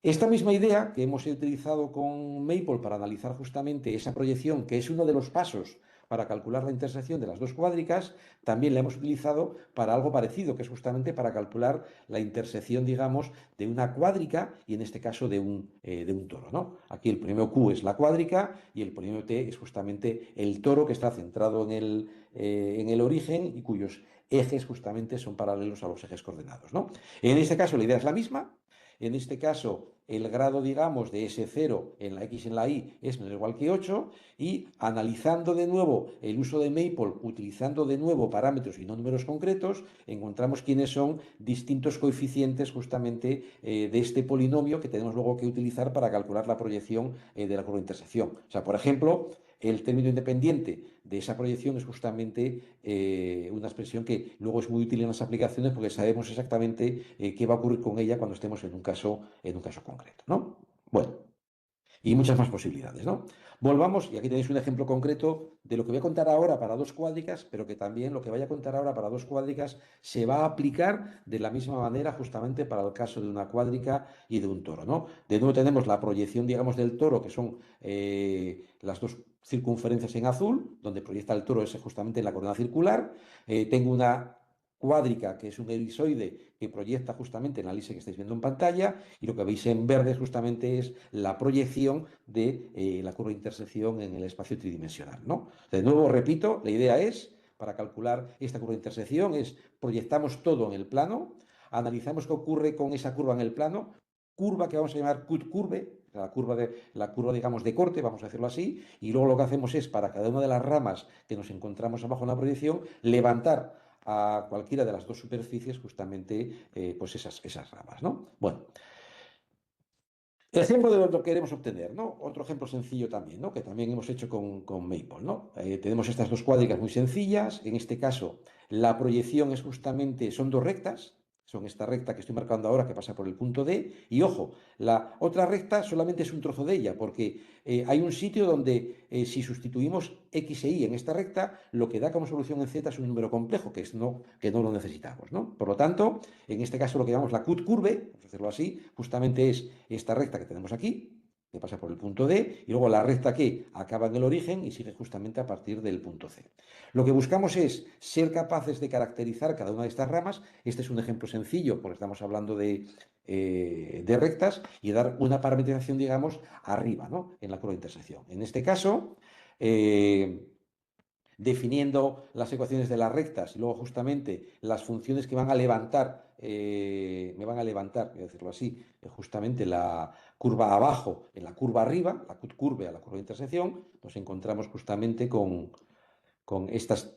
Esta misma idea que hemos utilizado con Maple para analizar justamente esa proyección, que es uno de los pasos para calcular la intersección de las dos cuádricas, también la hemos utilizado para algo parecido, que es justamente para calcular la intersección, digamos, de una cuádrica y en este caso de un toro, ¿no? Aquí el polinomio Q es la cuádrica y el polinomio T es justamente el toro que está centrado en el origen y cuyos ejes justamente son paralelos a los ejes coordenados, ¿no? En este caso la idea es la misma. En este caso, el grado, digamos, de S0 en la X y en la Y es menor o igual que 8 y analizando de nuevo el uso de Maple, utilizando de nuevo parámetros y no números concretos, encontramos quiénes son distintos coeficientes justamente de este polinomio que tenemos luego que utilizar para calcular la proyección de la curva de intersección. O sea, por ejemplo, el término independiente de esa proyección es justamente una expresión que luego es muy útil en las aplicaciones porque sabemos exactamente qué va a ocurrir con ella cuando estemos en un caso concreto, ¿no? Bueno, y muchas más posibilidades, ¿no? Volvamos, y aquí tenéis un ejemplo concreto de lo que voy a contar ahora para dos cuádricas, pero que también lo que vaya a contar ahora para dos cuádricas se va a aplicar de la misma manera justamente para el caso de una cuádrica y de un toro, ¿no? De nuevo tenemos la proyección, digamos, del toro, que son las dos circunferencias en azul, donde proyecta el toro ese justamente en la coordenada circular. Tengo una cuádrica, que es un elipsoide que proyecta justamente en la elipse que estáis viendo en pantalla, y lo que veis en verde justamente es la proyección de la curva de intersección en el espacio tridimensional, ¿no? De nuevo, repito, la idea es, para calcular esta curva de intersección, es proyectamos todo en el plano, analizamos qué ocurre con esa curva en el plano, curva que vamos a llamar cut curve, la curva, digamos, de corte, vamos a decirlo así, y luego lo que hacemos es, para cada una de las ramas que nos encontramos abajo en la proyección, levantar a cualquiera de las dos superficies justamente pues esas ramas, ¿no? Bueno, el ejemplo de lo que queremos obtener, ¿no? Otro ejemplo sencillo también, ¿no? Que también hemos hecho con Maple, ¿no? Tenemos estas dos cuádricas muy sencillas. En este caso, la proyección es justamente, son dos rectas. Son esta recta que estoy marcando ahora que pasa por el punto D. Y ojo, la otra recta solamente es un trozo de ella, porque hay un sitio donde si sustituimos X e Y en esta recta, lo que da como solución en Z es un número complejo, que no lo necesitamos, ¿no? Por lo tanto, en este caso lo que llamamos la cut curve, vamos a hacerlo así, justamente es esta recta que tenemos aquí, que pasa por el punto D, y luego la recta que acaba en el origen y sigue justamente a partir del punto C. Lo que buscamos es ser capaces de caracterizar cada una de estas ramas. Este es un ejemplo sencillo, porque estamos hablando de rectas, y dar una parametrización, digamos, arriba, ¿no? En la curva de intersección. En este caso, definiendo las ecuaciones de las rectas y luego justamente las funciones que van a levantar, me van a levantar, voy a decirlo así, justamente la curva abajo en la curva arriba, la curva a la curva de intersección, nos encontramos justamente con estas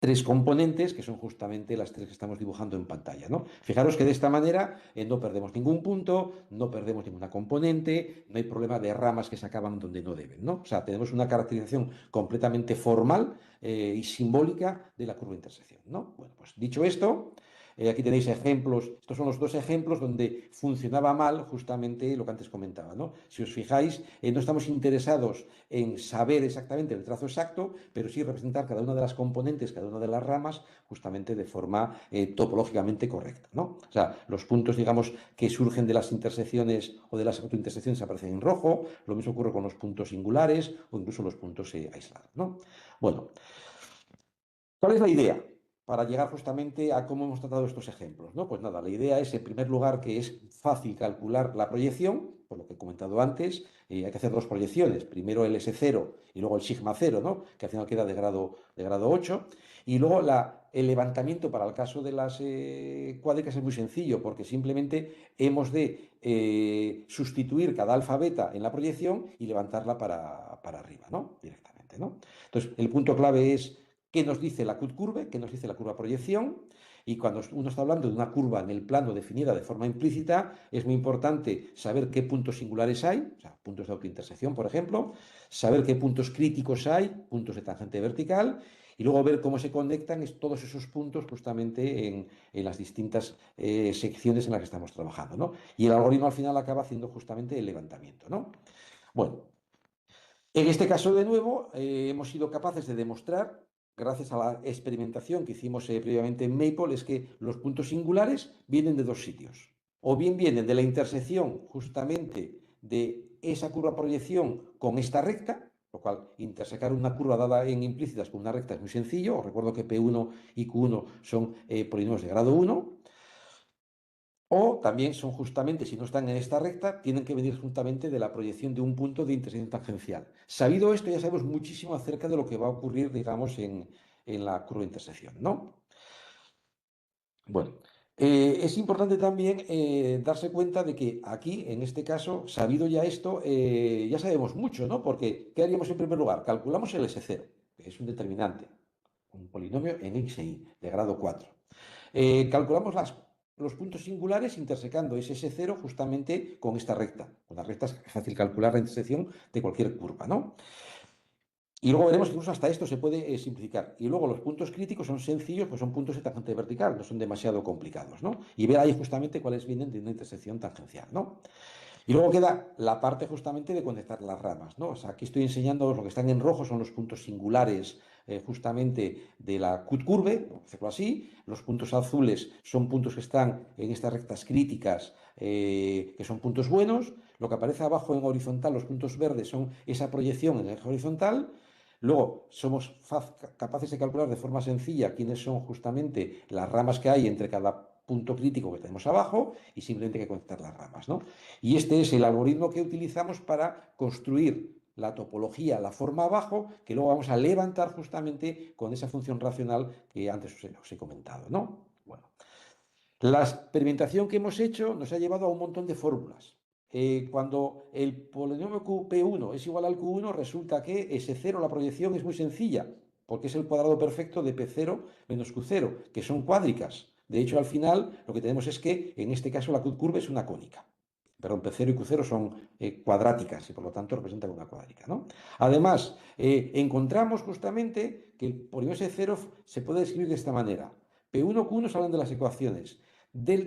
tres componentes que son justamente las tres que estamos dibujando en pantalla, ¿no? Fijaros que de esta manera no perdemos ningún punto, no perdemos ninguna componente, no hay problema de ramas que se acaban donde no deben, ¿no? O sea, tenemos una caracterización completamente formal y simbólica de la curva de intersección, ¿no? Bueno, pues dicho esto, aquí tenéis ejemplos, estos son los dos ejemplos donde funcionaba mal justamente lo que antes comentaba, ¿no? Si os fijáis, no estamos interesados en saber exactamente el trazo exacto, pero sí representar cada una de las componentes, cada una de las ramas, justamente de forma topológicamente correcta, ¿no? O sea, los puntos, digamos, que surgen de las intersecciones o de las autointersecciones aparecen en rojo, lo mismo ocurre con los puntos singulares o incluso los puntos aislados, ¿no? Bueno, ¿cuál es la idea? Para llegar justamente a cómo hemos tratado estos ejemplos, ¿no? Pues nada, la idea es, en primer lugar, que es fácil calcular la proyección, por lo que he comentado antes, hay que hacer dos proyecciones, primero el S0 y luego el sigma 0, ¿no? Que al final queda de grado 8, y luego el levantamiento para el caso de las cuádricas es muy sencillo, porque simplemente hemos de sustituir cada alfa beta en la proyección y levantarla para arriba, ¿no? Directamente, ¿no? Entonces, el punto clave es qué nos dice la cut curve, qué nos dice la curva proyección. Y cuando uno está hablando de una curva en el plano definida de forma implícita, es muy importante saber qué puntos singulares hay, o sea, puntos de autointersección, por ejemplo, saber qué puntos críticos hay, puntos de tangente vertical, y luego ver cómo se conectan todos esos puntos justamente en las distintas secciones en las que estamos trabajando, ¿no? Y el algoritmo al final acaba haciendo justamente el levantamiento, ¿no? Bueno, en este caso, de nuevo, hemos sido capaces de demostrar, gracias a la experimentación que hicimos previamente en Maple, es que los puntos singulares vienen de dos sitios. O bien vienen de la intersección justamente de esa curva proyección con esta recta, lo cual intersecar una curva dada en implícitas con una recta es muy sencillo. Os recuerdo que P1 y Q1 son polinomios de grado 1. O también son justamente, si no están en esta recta, tienen que venir juntamente de la proyección de un punto de intersección tangencial. Sabido esto, ya sabemos muchísimo acerca de lo que va a ocurrir, digamos, en la curva de intersección, ¿no? Bueno, es importante también darse cuenta de que aquí, en este caso, sabido ya esto, ya sabemos mucho, ¿no? Porque, ¿qué haríamos en primer lugar? Calculamos el S0, que es un determinante, un polinomio en X e Y, de grado 4. Calculamos los puntos singulares intersecando ese S0 justamente con esta recta. Con la recta es fácil calcular la intersección de cualquier curva, ¿no? Y luego veremos que incluso hasta esto se puede simplificar. Y luego los puntos críticos son sencillos, pues son puntos de tangente vertical, no son demasiado complicados, ¿no? Y ver ahí justamente cuáles vienen de una intersección tangencial, ¿no? Y luego queda la parte justamente de conectar las ramas, ¿no? O sea, aquí estoy enseñando lo que están en rojo son los puntos singulares justamente de la cut curve, por decirlo así. Los puntos azules son puntos que están en estas rectas críticas, que son puntos buenos. Lo que aparece abajo en horizontal, los puntos verdes, son esa proyección en el eje horizontal. Luego somos capaces de calcular de forma sencilla quiénes son justamente las ramas que hay entre cada punto crítico que tenemos abajo y simplemente hay que conectar las ramas, ¿no? Y este es el algoritmo que utilizamos para construir la topología, la forma abajo, que luego vamos a levantar justamente con esa función racional que antes os he comentado, ¿no? Bueno, la experimentación que hemos hecho nos ha llevado a un montón de fórmulas. Cuando el polinomio P1 es igual al Q1, resulta que S0, la proyección, es muy sencilla, porque es el cuadrado perfecto de P0 menos Q0, que son cuádricas. De hecho, al final, lo que tenemos es que, en este caso, la curva es una cónica. Perdón, P0 y Q0 son cuadráticas y por lo tanto representan una cuadrática, ¿no? Además, encontramos justamente que el polinomio S0 se puede escribir de esta manera. P1, Q1 salen de las ecuaciones.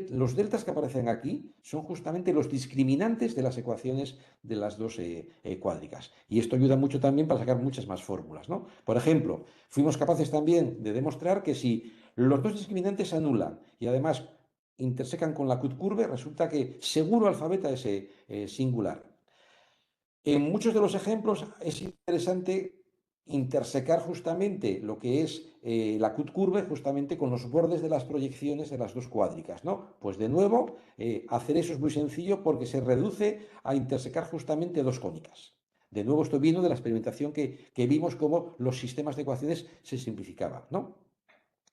Los deltas que aparecen aquí son justamente los discriminantes de las ecuaciones de las dos cuádricas. Y esto ayuda mucho también para sacar muchas más fórmulas, ¿no? Por ejemplo, fuimos capaces también de demostrar que si los dos discriminantes se anulan y además intersecan con la cut curve, resulta que seguro alfa beta es singular. En muchos de los ejemplos es interesante intersecar justamente lo que es la cut curve justamente con los bordes de las proyecciones de las dos cuádricas, ¿no? Pues de nuevo, hacer eso es muy sencillo porque se reduce a intersecar justamente dos cónicas. De nuevo, esto vino de la experimentación que vimos cómo los sistemas de ecuaciones se simplificaban, ¿no?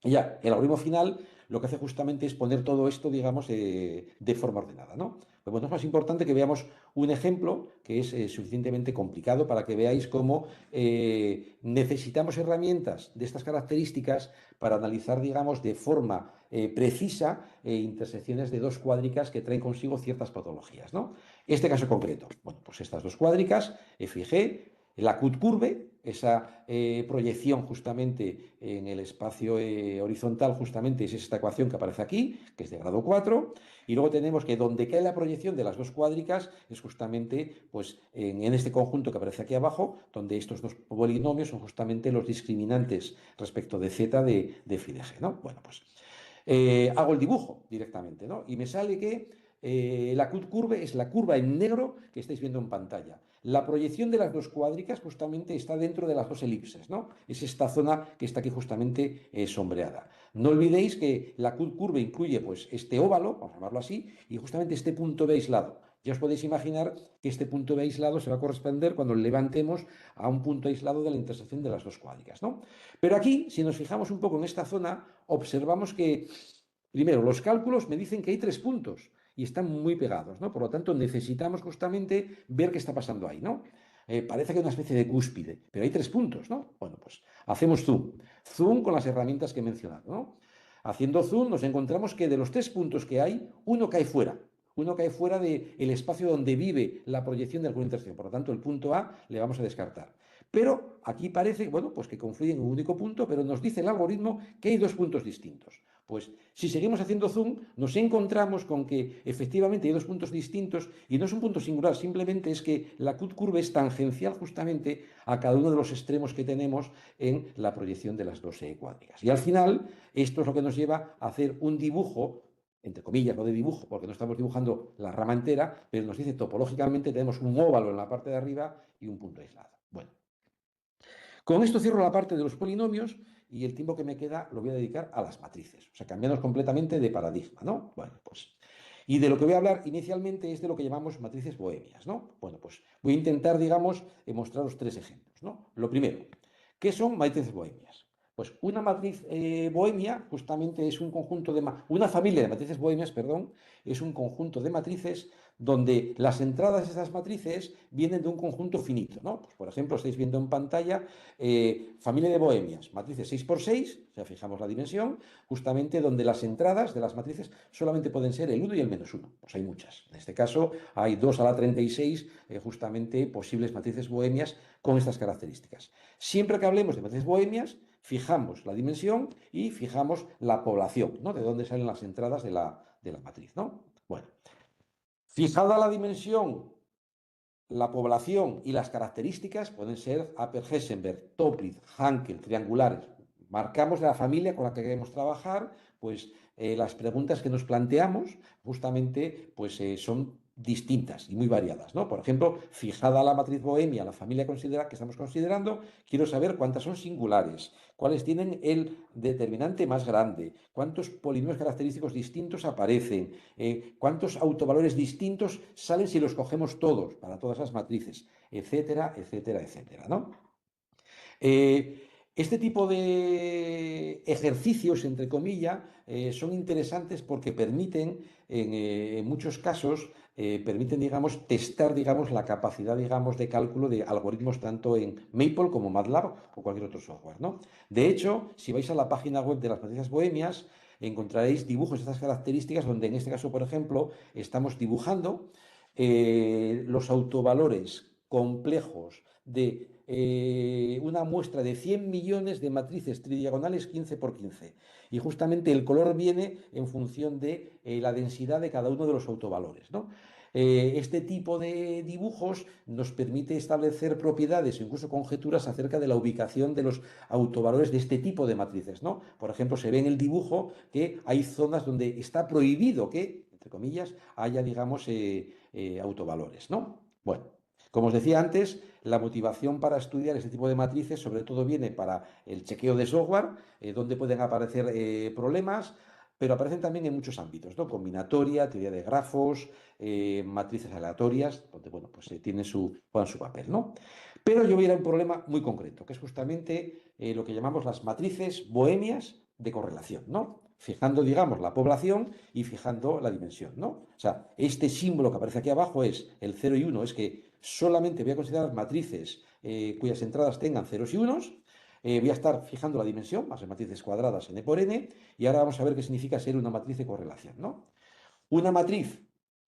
Y ya, el algoritmo final lo que hace justamente es poner todo esto, digamos, de forma ordenada, ¿no? Pero bueno, es más importante que veamos un ejemplo que es suficientemente complicado para que veáis cómo necesitamos herramientas de estas características para analizar, digamos, de forma precisa intersecciones de dos cuádricas que traen consigo ciertas patologías, ¿no? Este caso concreto, bueno, pues estas dos cuádricas, F y G, la cut curve, esa proyección justamente en el espacio horizontal, justamente es esta ecuación que aparece aquí, que es de grado 4, y luego tenemos que donde cae la proyección de las dos cuádricas es justamente pues, en este conjunto que aparece aquí abajo, donde estos dos polinomios son justamente los discriminantes respecto de z de phi de g, ¿no? Bueno, pues hago el dibujo directamente, ¿no? Y me sale que la cut curve es la curva en negro que estáis viendo en pantalla. La proyección de las dos cuádricas justamente está dentro de las dos elipses, ¿no? Es esta zona que está aquí justamente sombreada. No olvidéis que la cut curve incluye pues este óvalo, vamos a llamarlo así, y justamente este punto B aislado. Ya os podéis imaginar que este punto B aislado se va a corresponder cuando levantemos a un punto aislado de la intersección de las dos cuádricas, ¿no? Pero aquí, si nos fijamos un poco en esta zona, observamos que, primero, los cálculos me dicen que hay 3 puntos y están muy pegados, ¿no? Por lo tanto, necesitamos justamente ver qué está pasando ahí, ¿no? Parece que hay una especie de cúspide, pero hay 3 puntos, ¿no? Bueno, pues hacemos zoom. Zoom con las herramientas que he mencionado, ¿no? Haciendo zoom nos encontramos que de los 3 puntos que hay, uno cae fuera. Uno cae fuera del espacio donde vive la proyección de alguna intersección. Por lo tanto, el punto A le vamos a descartar. Pero aquí parece, bueno, pues que confluyen en un único punto, pero nos dice el algoritmo que hay 2 puntos distintos. Pues si seguimos haciendo zoom, nos encontramos con que efectivamente hay 2 puntos distintos y no es un punto singular, simplemente es que la cut curve es tangencial justamente a cada uno de los extremos que tenemos en la proyección de las dos cuádricas. Y al final, esto es lo que nos lleva a hacer un dibujo, entre comillas, no de dibujo, porque no estamos dibujando la rama entera, pero nos dice topológicamente tenemos un óvalo en la parte de arriba y un punto aislado. Bueno, con esto cierro la parte de los polinomios y el tiempo que me queda lo voy a dedicar a las matrices. O sea, cambiamos completamente de paradigma, ¿no? Bueno, pues... Y de lo que voy a hablar inicialmente es de lo que llamamos matrices bohemias, ¿no? Bueno, pues voy a intentar, digamos, mostraros 3 ejemplos, ¿no? Lo primero, ¿qué son matrices bohemias? Pues una matriz bohemia justamente es un conjunto de... Una familia de matrices bohemias, perdón, es un conjunto de matrices donde las entradas de esas matrices vienen de un conjunto finito, ¿no? Pues, por ejemplo, estáis viendo en pantalla familia de bohemias, matrices 6 por 6, o sea, fijamos la dimensión, justamente donde las entradas de las matrices solamente pueden ser el 1 y el -1. Pues hay muchas. En este caso hay 2 a la 36 justamente posibles matrices bohemias con estas características. Siempre que hablemos de matrices bohemias, fijamos la dimensión y fijamos la población, ¿no? De dónde salen las entradas de la matriz, ¿no? Bueno, fijada la dimensión, la población y las características pueden ser Apel-Hessenberg, Toplitt, Hankel, triangulares. Marcamos la familia con la que queremos trabajar, pues las preguntas que nos planteamos justamente pues, son distintas y muy variadas, ¿no? Por ejemplo, fijada la matriz bohemia, la familia que estamos considerando, quiero saber cuántas son singulares, cuáles tienen el determinante más grande, cuántos polinomios característicos distintos aparecen, cuántos autovalores distintos salen si los cogemos todos, para todas las matrices, etcétera, etcétera, etcétera, ¿no? Este tipo de ejercicios, entre comillas, son interesantes porque permiten, en muchos casos, permiten, digamos, testar, digamos, la capacidad, digamos, de cálculo de algoritmos tanto en Maple como MATLAB o cualquier otro software, ¿no? De hecho, si vais a la página web de las matrices bohemias, encontraréis dibujos de estas características donde, en este caso, por ejemplo, estamos dibujando los autovalores complejos de una muestra de 100 millones de matrices tridiagonales 15 por 15. Y justamente el color viene en función de la densidad de cada uno de los autovalores, ¿no? Este tipo de dibujos nos permite establecer propiedades, incluso conjeturas acerca de la ubicación de los autovalores de este tipo de matrices, ¿no? Por ejemplo, se ve en el dibujo que hay zonas donde está prohibido que, entre comillas, haya, digamos, autovalores, ¿no? Bueno, como os decía antes, la motivación para estudiar este tipo de matrices sobre todo viene para el chequeo de software, donde pueden aparecer problemas, pero aparecen también en muchos ámbitos, ¿no? Combinatoria, teoría de grafos, matrices aleatorias, donde, bueno, pues juegan su papel, ¿no? Pero yo voy a ir a un problema muy concreto, que es justamente lo que llamamos las matrices bohemias de correlación, ¿no? Fijando, digamos, la población y fijando la dimensión, ¿no? O sea, este símbolo que aparece aquí abajo es el 0 y 1, es que solamente voy a considerar matrices cuyas entradas tengan ceros y unos. Voy a estar fijando la dimensión, más en matrices cuadradas n por n, y ahora vamos a ver qué significa ser una matriz de correlación, ¿no? Una matriz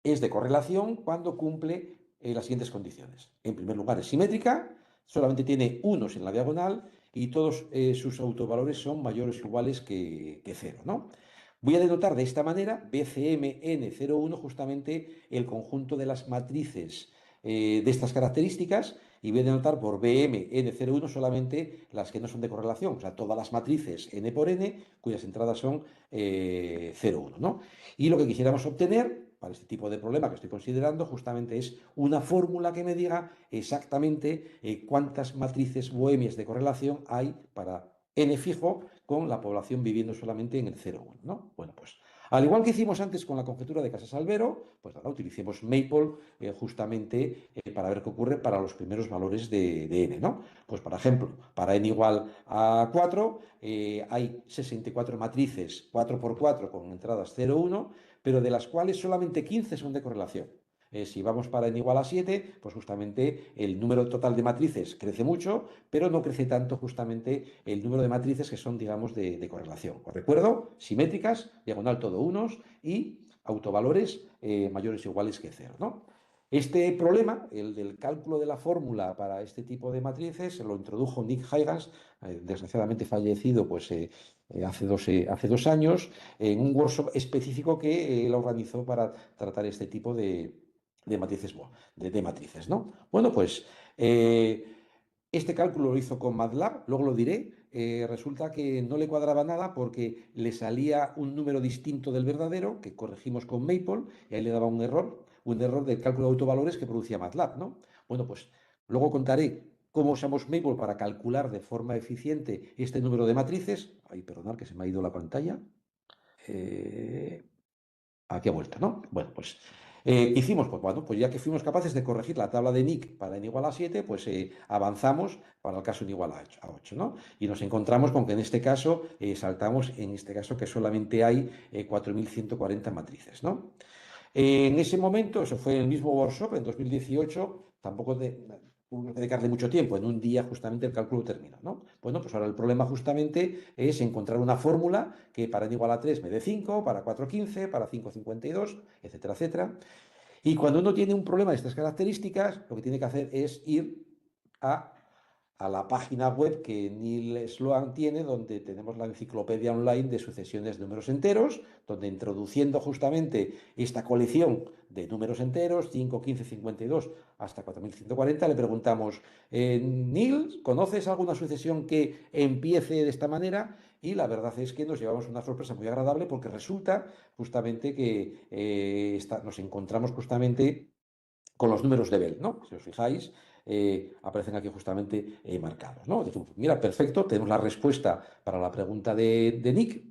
es de correlación cuando cumple las siguientes condiciones. En primer lugar, es simétrica, solamente tiene unos en la diagonal y todos sus autovalores son mayores o iguales que 0, ¿no? Voy a denotar de esta manera BCM N01 justamente el conjunto de las matrices de estas características, y voy a denotar por BM N01 solamente las que no son de correlación, o sea, todas las matrices N por N cuyas entradas son 0, 1, ¿no? Y lo que quisiéramos obtener para este tipo de problema que estoy considerando justamente es una fórmula que me diga exactamente cuántas matrices bohemias de correlación hay para n fijo con la población viviendo solamente en el 0,1, ¿no? Bueno, pues al igual que hicimos antes con la conjetura de Casas-Alvero, pues nada, utilicemos Maple justamente para ver qué ocurre para los primeros valores de n, ¿no? Pues por ejemplo, para n igual a 4 hay 64 matrices 4 por 4 con entradas 0, 1, pero de las cuales solamente 15 son de correlación. Si vamos para n igual a 7, pues justamente el número total de matrices crece mucho, pero no crece tanto justamente el número de matrices que son, digamos, de correlación. Os recuerdo, simétricas, diagonal todo unos y autovalores mayores o iguales que 0, ¿no? Este problema, el del cálculo de la fórmula para este tipo de matrices, lo introdujo Nick Huygens, desgraciadamente fallecido pues, hace 2 años, en un workshop específico que él organizó para tratar este tipo de matrices, de matrices, ¿no? Bueno, pues este cálculo lo hizo con MATLAB, luego lo diré. Resulta que no le cuadraba nada porque le salía un número distinto del verdadero, que corregimos con Maple, y ahí le daba un error del cálculo de autovalores que producía MATLAB, ¿no? Bueno, pues luego contaré cómo usamos Maple para calcular de forma eficiente este número de matrices. Ay, perdonad que se me ha ido la pantalla. Eh, Aquí ha vuelto, ¿no? Bueno, pues hicimos, pues bueno, pues ya que fuimos capaces de corregir la tabla de Nick para n igual a 7, pues avanzamos para el caso n igual a 8, ¿no? Y nos encontramos con que en este caso saltamos, en este caso que solamente hay 4140 matrices, ¿no? En ese momento, eso fue en el mismo workshop, en 2018, tampoco hubo que dedicarle mucho tiempo, en un día justamente el cálculo terminó, ¿no? Bueno, pues ahora el problema justamente es encontrar una fórmula que para n igual a 3 me dé 5, para 4 15, para 5 52, etcétera, etcétera. Y cuando uno tiene un problema de estas características, lo que tiene que hacer es ir a la página web que Neil Sloan tiene, donde tenemos la enciclopedia online de sucesiones de números enteros, donde introduciendo justamente esta colección de números enteros, 5, 15, 52 hasta 4140, le preguntamos, Neil, ¿conoces alguna sucesión que empiece de esta manera? Y la verdad es que nos llevamos una sorpresa muy agradable porque resulta justamente que nos encontramos justamente con los números de Bell, ¿no? Si os fijáis, aparecen aquí justamente marcados, ¿no? Decimos, mira, perfecto, tenemos la respuesta para la pregunta de Nick.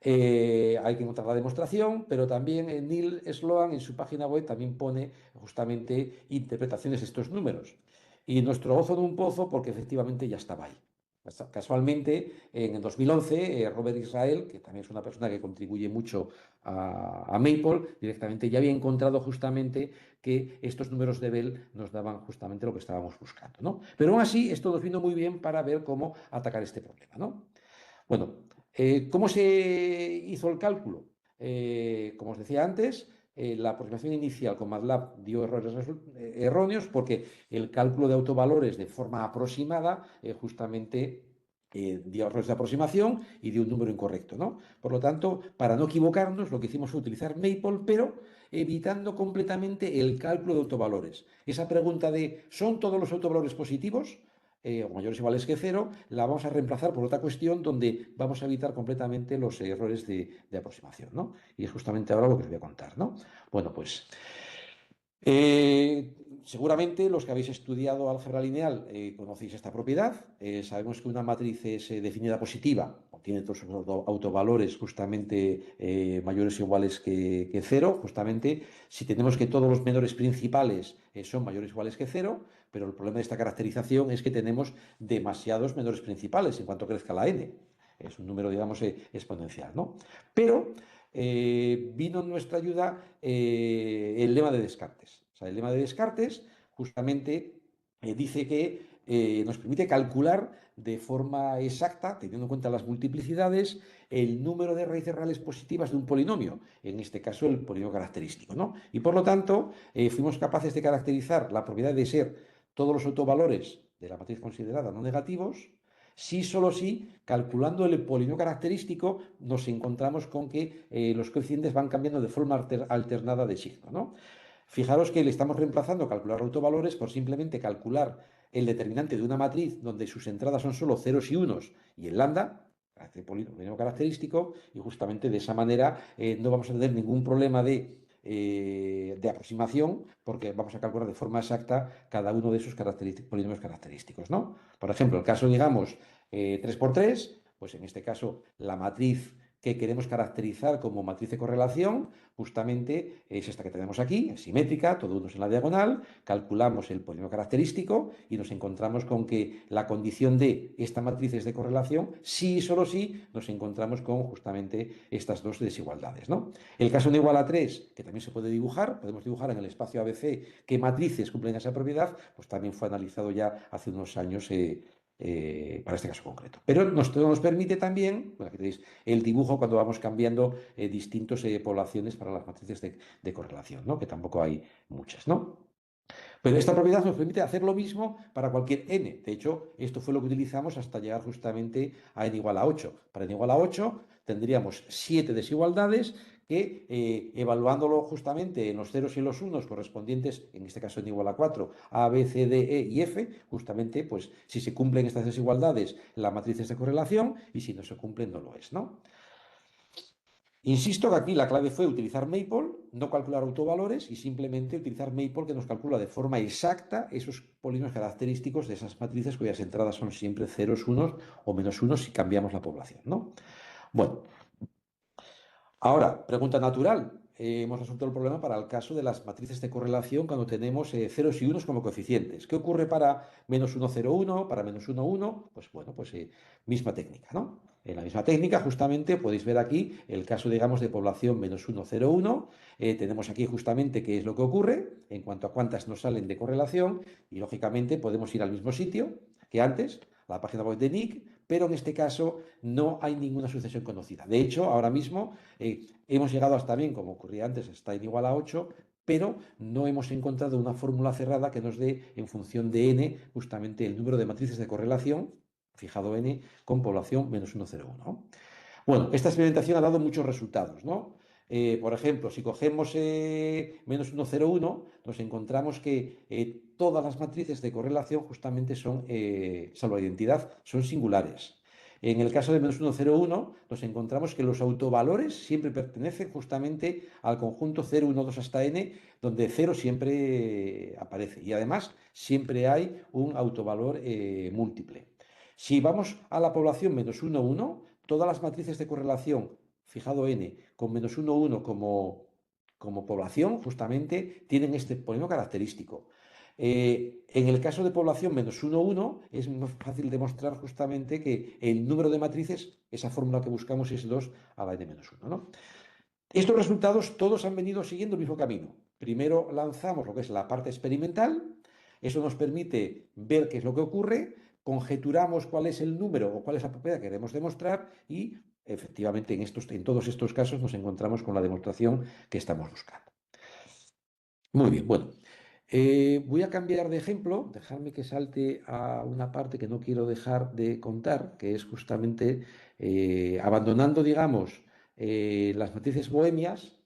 Hay que encontrar la demostración, pero también Neil Sloan en su página web también pone justamente interpretaciones de estos números. Y nuestro gozo en un pozo porque efectivamente ya estaba ahí. Casualmente, en el 2011, Robert Israel, que también es una persona que contribuye mucho a Maple, directamente ya había encontrado justamente que estos números de Bell nos daban justamente lo que estábamos buscando, ¿no? Pero aún así, esto nos vino muy bien para ver cómo atacar este problema, ¿no? Bueno, ¿cómo se hizo el cálculo? Como os decía antes, la aproximación inicial con MATLAB dio errores erróneos porque el cálculo de autovalores de forma aproximada justamente dio errores de aproximación y dio un número incorrecto, ¿no? Por lo tanto, para no equivocarnos, lo que hicimos fue utilizar Maple, pero evitando completamente el cálculo de autovalores. Esa pregunta de ¿son todos los autovalores positivos? O mayores o iguales que 0, la vamos a reemplazar por otra cuestión donde vamos a evitar completamente los errores de aproximación, ¿no? Y es justamente ahora lo que os voy a contar, ¿no? Bueno, pues seguramente los que habéis estudiado álgebra lineal conocéis esta propiedad. Sabemos que una matriz es definida positiva, o tiene todos sus autovalores justamente mayores o iguales que 0, justamente si tenemos que todos los menores principales son mayores o iguales que 0, pero el problema de esta caracterización es que tenemos demasiados menores principales en cuanto crezca la n. es un número, digamos, exponencial, ¿no? Pero vino en nuestra ayuda el lema de Descartes. O sea, el lema de Descartes justamente dice que nos permite calcular de forma exacta, teniendo en cuenta las multiplicidades, el número de raíces reales positivas de un polinomio, en este caso el polinomio característico, ¿no? Y por lo tanto, fuimos capaces de caracterizar la propiedad de ser todos los autovalores de la matriz considerada no negativos, si solo si, calculando el polinomio característico, nos encontramos con que los coeficientes van cambiando de forma alternada de signo, ¿no? Fijaros que le estamos reemplazando calcular autovalores por simplemente calcular el determinante de una matriz donde sus entradas son solo ceros y unos y el lambda, este polinomio característico, y justamente de esa manera no vamos a tener ningún problema de aproximación porque vamos a calcular de forma exacta cada uno de esos polinomios característicos, ¿no? Por ejemplo, el caso, digamos, 3 por 3, pues en este caso la matriz que queremos caracterizar como matriz de correlación, justamente es esta que tenemos aquí, es simétrica, todo uno es en la diagonal, calculamos el polinomio característico y nos encontramos con que la condición de esta matriz es de correlación, sí y solo sí nos encontramos con justamente estas dos desigualdades, ¿no? El caso de igual a 3, que también se puede dibujar, podemos dibujar en el espacio ABC qué matrices cumplen esa propiedad, pues también fue analizado ya hace unos años para este caso concreto. Pero nos permite también, bueno, aquí tenéis el dibujo cuando vamos cambiando distintas poblaciones para las matrices de correlación, ¿no? Que tampoco hay muchas, ¿no? Pero esta propiedad nos permite hacer lo mismo para cualquier n. De hecho, esto fue lo que utilizamos hasta llegar justamente a n igual a 8. Para n igual a 8 tendríamos 7 desigualdades que, evaluándolo justamente en los ceros y los unos correspondientes, en este caso n igual a 4, A, B, C, D, E y F, justamente, pues si se cumplen estas desigualdades, la matriz es de correlación y si no se cumplen, no lo es, ¿no? Insisto que aquí la clave fue utilizar Maple, no calcular autovalores y simplemente utilizar Maple que nos calcula de forma exacta esos polinomios característicos de esas matrices cuyas entradas son siempre ceros, unos o menos unos si cambiamos la población, ¿no? Bueno, ahora, pregunta natural. Hemos resuelto el problema para el caso de las matrices de correlación cuando tenemos ceros y unos como coeficientes. ¿Qué ocurre para menos 1, 0, 1, para menos 1, 1? Pues bueno, pues misma técnica, ¿no? En la misma técnica, justamente, podéis ver aquí el caso, digamos, de población menos 1, 0, 1. Tenemos aquí justamente qué es lo que ocurre en cuanto a cuántas nos salen de correlación y, lógicamente, podemos ir al mismo sitio que antes, a la página web de Nick, pero en este caso no hay ninguna sucesión conocida. De hecho, ahora mismo hemos llegado hasta bien, como ocurría antes, hasta n igual a 8, pero no hemos encontrado una fórmula cerrada que nos dé, en función de n, justamente el número de matrices de correlación, fijado n, con población menos 1, 0, 1. Bueno, esta experimentación ha dado muchos resultados, ¿no? Por ejemplo, si cogemos menos 1, 0, 1, nos encontramos que todas las matrices de correlación justamente son, salvo la identidad, son singulares. En el caso de menos 1, 0, 1, nos encontramos que los autovalores siempre pertenecen justamente al conjunto 0, 1, 2 hasta n, donde 0 siempre aparece. Y además, siempre hay un autovalor múltiple. Si vamos a la población menos 1, 1, todas las matrices de correlación, fijado n, con menos 1, 1 como población, justamente tienen este polinomio característico. En el caso de población menos 1, 1, es más fácil demostrar justamente que el número de matrices, esa fórmula que buscamos es 2 a la n menos 1, ¿no? Estos resultados todos han venido siguiendo el mismo camino. Primero lanzamos lo que es la parte experimental, eso nos permite ver qué es lo que ocurre, conjeturamos cuál es el número o cuál es la propiedad que queremos demostrar y efectivamente en todos estos casos nos encontramos con la demostración que estamos buscando. Muy bien, bueno. Voy a cambiar de ejemplo, dejarme que salte a una parte que no quiero dejar de contar, que es justamente abandonando, digamos, las matrices bohemias,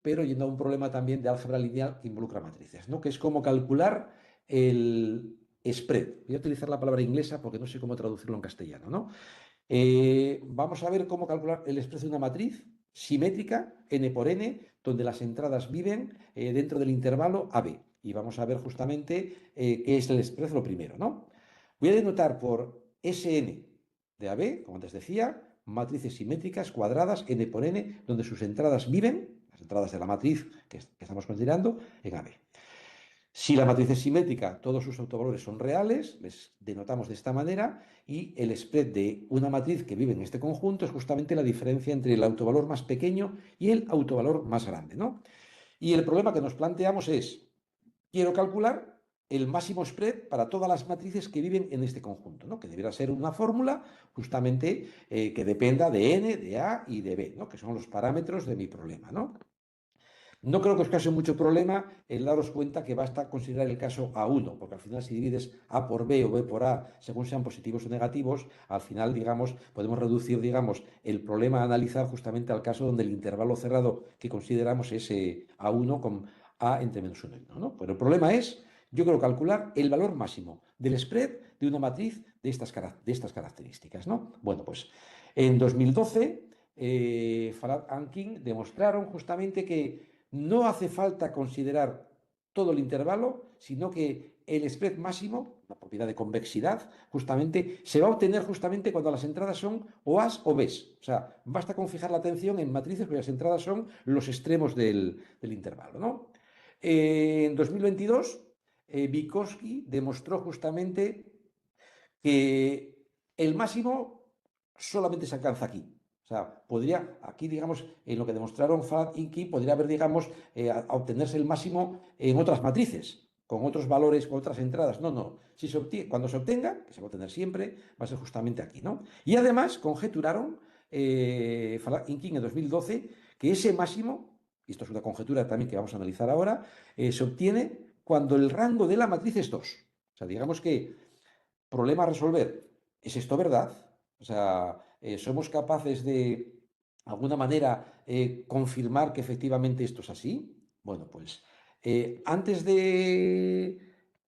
pero yendo a un problema también de álgebra lineal que involucra matrices, ¿no? Que es cómo calcular el spread. Voy a utilizar la palabra inglesa porque no sé cómo traducirlo en castellano, ¿no? Vamos a ver cómo calcular el spread de una matriz simétrica, n por n, donde las entradas viven dentro del intervalo AB. Y vamos a ver justamente qué es el spread lo primero, ¿no? Voy a denotar por Sn de AB, como antes decía, matrices simétricas cuadradas n por n, donde sus entradas viven, las entradas de la matriz que estamos considerando, en AB. Si la matriz es simétrica, todos sus autovalores son reales, les denotamos de esta manera, y el spread de una matriz que vive en este conjunto es justamente la diferencia entre el autovalor más pequeño y el autovalor más grande, ¿no? Y el problema que nos planteamos es, quiero calcular el máximo spread para todas las matrices que viven en este conjunto, ¿no? Que deberá ser una fórmula justamente que dependa de n, de a y de b, ¿no? Que son los parámetros de mi problema, ¿no? No creo que os cause mucho problema el daros cuenta que basta considerar el caso A1, porque al final si divides A por B o B por A, según sean positivos o negativos, al final, digamos, podemos reducir, digamos, el problema a analizar justamente al caso donde el intervalo cerrado que consideramos es A1 con A entre -1 y 1, ¿no? Pero el problema es, yo quiero calcular el valor máximo del spread de una matriz de estas características, ¿no? Bueno, pues en 2012, Farad y King demostraron justamente que no hace falta considerar todo el intervalo, sino que el spread máximo, la propiedad de convexidad, justamente se va a obtener justamente cuando las entradas son o A's o B's. O sea, basta con fijar la atención en matrices cuyas entradas son los extremos del intervalo, ¿no? En 2022, Vygotsky demostró justamente que el máximo solamente se alcanza aquí. O sea, podría, aquí, digamos, en lo que demostraron Farad y Key, podría haber, digamos, obtenerse el máximo en otras matrices, con otros valores, con otras entradas. No, no. Si se obtiene, cuando se obtenga, que se va a obtener siempre, va a ser justamente aquí, ¿no? Y además conjeturaron Farad y Key en 2012 que ese máximo, y esto es una conjetura también que vamos a analizar ahora, se obtiene cuando el rango de la matriz es 2. O sea, digamos que problema a resolver. ¿Es esto verdad? O sea, ¿somos capaces de alguna manera confirmar que efectivamente esto es así? Bueno, pues antes de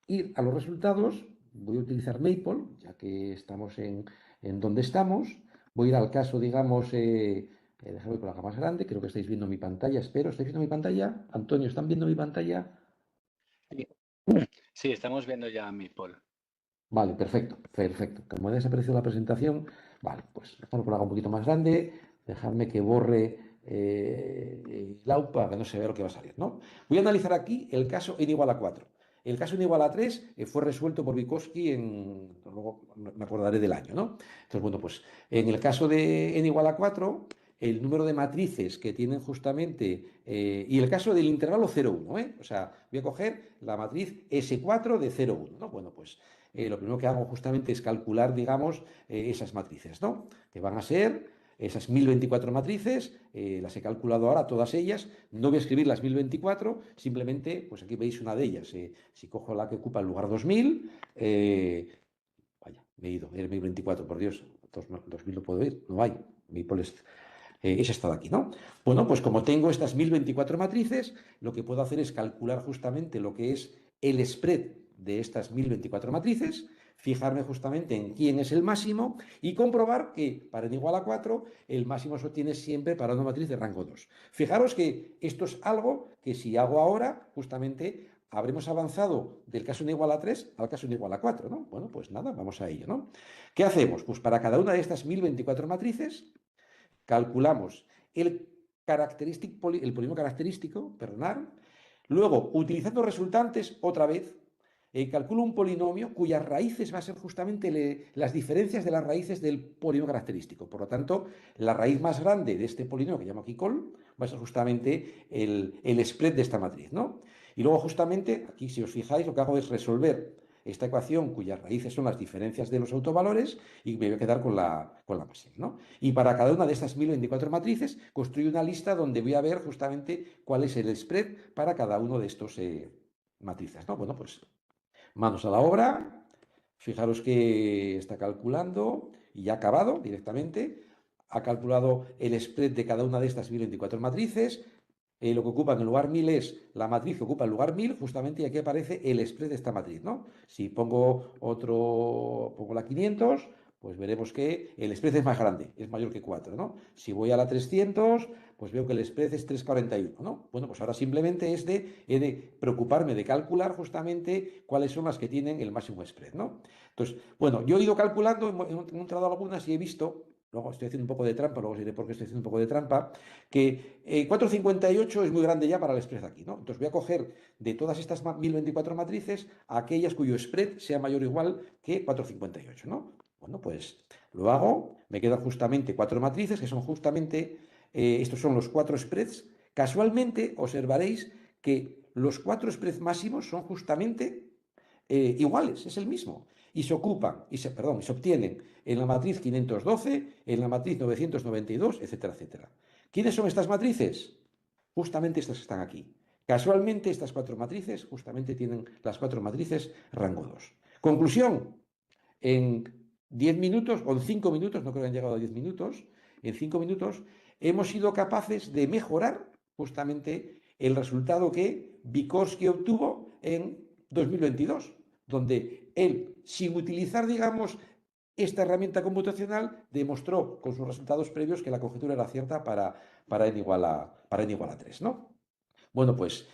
ir a los resultados, voy a utilizar Maple, ya que estamos en donde estamos. Voy a ir al caso, digamos, déjame con la más grande, creo que estáis viendo mi pantalla, espero. ¿Estáis viendo mi pantalla? Antonio, ¿están viendo mi pantalla? Sí, sí, estamos viendo ya mi poll. Vale, perfecto, perfecto. Como ha desaparecido la presentación, vale, pues déjame que lo haga un poquito más grande, dejadme que borre el AUP para que no se vea lo que va a salir, ¿no? Voy a analizar aquí el caso n igual a 4. El caso n igual a 3 fue resuelto por Vygotsky luego me acordaré del año, ¿no? Entonces, bueno, pues en el caso de n igual a 4, el número de matrices que tienen justamente, y el caso del intervalo 0,1, ¿eh? O sea, voy a coger la matriz S4 de 0,1, ¿no? Bueno, pues lo primero que hago justamente es calcular, digamos, esas matrices, ¿no? Que van a ser esas 1024 matrices, las he calculado ahora todas ellas, no voy a escribir las 1024, simplemente, pues aquí veis una de ellas, si cojo la que ocupa el lugar 2000, vaya, me he ido, el 1024, por Dios, 2000 no puedo ir, no hay, es esta de aquí, ¿no? Bueno, pues como tengo estas 1024 matrices, lo que puedo hacer es calcular justamente lo que es el spread de estas 1024 matrices, fijarme justamente en quién es el máximo y comprobar que para n igual a 4 el máximo se obtiene siempre para una matriz de rango 2. Fijaros que esto es algo que si hago ahora, justamente habremos avanzado del caso n igual a 3 al caso n igual a 4, ¿no? Bueno, pues nada, vamos a ello, ¿no? ¿Qué hacemos? Pues para cada una de estas 1024 matrices calculamos el polígono característico, perdonad. Luego, utilizando resultantes, otra vez, calculo un polinomio cuyas raíces van a ser justamente las diferencias de las raíces del polinomio característico. Por lo tanto, la raíz más grande de este polinomio, que llamo aquí col, va a ser justamente el spread de esta matriz, ¿no? Y luego, justamente, aquí, si os fijáis, lo que hago es resolver esta ecuación cuyas raíces son las diferencias de los autovalores y me voy a quedar con la máxima, ¿no? Y para cada una de estas 1024 matrices construyo una lista donde voy a ver justamente cuál es el spread para cada uno de estos matrices, ¿no? Bueno, pues manos a la obra. Fijaros que está calculando y ya ha acabado directamente. Ha calculado el spread de cada una de estas 1024 matrices. Lo que ocupa en el lugar 1000 es la matriz que ocupa el lugar 1000, justamente, y aquí aparece el spread de esta matriz, ¿no? Si pongo la 500, pues veremos que el spread es más grande, es mayor que 4, ¿no? Si voy a la 300, pues veo que el spread es 341, ¿no? Bueno, pues ahora simplemente he de preocuparme de calcular justamente cuáles son las que tienen el máximo spread, ¿no? Entonces, bueno, yo he ido calculando, he encontrado algunas y he visto luego estoy haciendo un poco de trampa, luego os diré por qué estoy haciendo un poco de trampa, que 4,58 es muy grande ya para el spread aquí, ¿no? Entonces voy a coger de todas estas 1024 matrices aquellas cuyo spread sea mayor o igual que 4,58, ¿no? Bueno, pues lo hago, me quedan justamente 4 matrices, que son justamente, estos son los 4 spreads. Casualmente observaréis que los 4 spreads máximos son justamente iguales, es el mismo. Y se ocupan, perdón, se obtienen en la matriz 512, en la matriz 992, etcétera, etcétera. ¿Quiénes son estas matrices? Justamente estas que están aquí. Casualmente, estas 4 matrices, justamente tienen las 4 matrices rango 2. Conclusión, en 10 minutos o en 5 minutos, no creo que hayan llegado a 10 minutos, en 5 minutos hemos sido capaces de mejorar justamente el resultado que Vygotsky obtuvo en 2022, donde él, sin utilizar, digamos, esta herramienta computacional, demostró con sus resultados previos que la conjetura era cierta para n igual a 3, ¿no? Bueno, pues,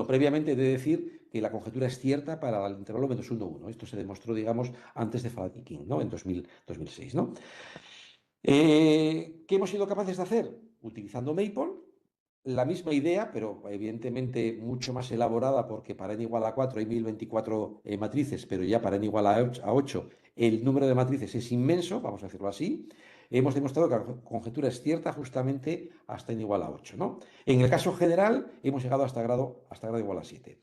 previamente he de decir que la conjetura es cierta para el intervalo -1, 1. Esto se demostró, digamos, antes de Faddeekin, ¿no? En 2006, ¿no? ¿Qué hemos sido capaces de hacer? Utilizando Maple, la misma idea, pero evidentemente mucho más elaborada, porque para n igual a 4 hay 1024 matrices, pero ya para n igual a 8 el número de matrices es inmenso, vamos a decirlo así. Hemos demostrado que la conjetura es cierta justamente hasta n igual a 8, ¿no? En el caso general hemos llegado hasta grado igual a 7.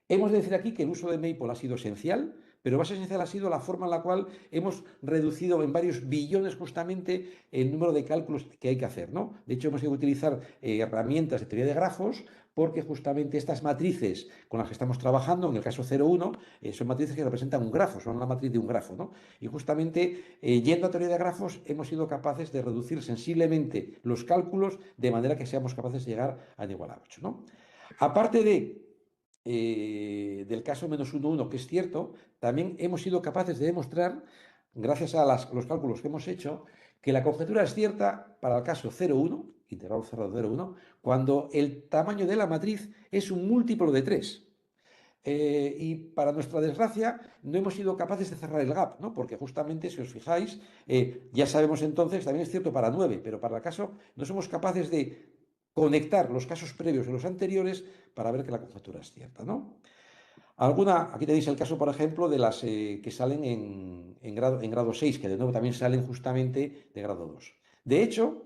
Hemos de decir aquí que el uso de Maple ha sido esencial, pero más esencial ha sido la forma en la cual hemos reducido en varios billones justamente el número de cálculos que hay que hacer, ¿no? De hecho, hemos ido a utilizar herramientas de teoría de grafos porque justamente estas matrices con las que estamos trabajando, en el caso 0,1, son matrices que representan un grafo, son la matriz de un grafo, ¿no? Y justamente yendo a teoría de grafos hemos sido capaces de reducir sensiblemente los cálculos de manera que seamos capaces de llegar a n igual a 8, ¿no? Aparte del caso -1,1, que es cierto, también hemos sido capaces de demostrar, gracias a los cálculos que hemos hecho, que la conjetura es cierta para el caso 0,1, intervalo cerrado 0,1, cuando el tamaño de la matriz es un múltiplo de 3. Y para nuestra desgracia no hemos sido capaces de cerrar el gap, ¿no? Porque justamente, si os fijáis, ya sabemos entonces, también es cierto para 9, pero para el caso no somos capaces de conectar los casos previos y los anteriores para ver que la conjetura es cierta, ¿no? Aquí tenéis el caso, por ejemplo, de las que salen en grado 6, que de nuevo también salen justamente de grado 2. De hecho,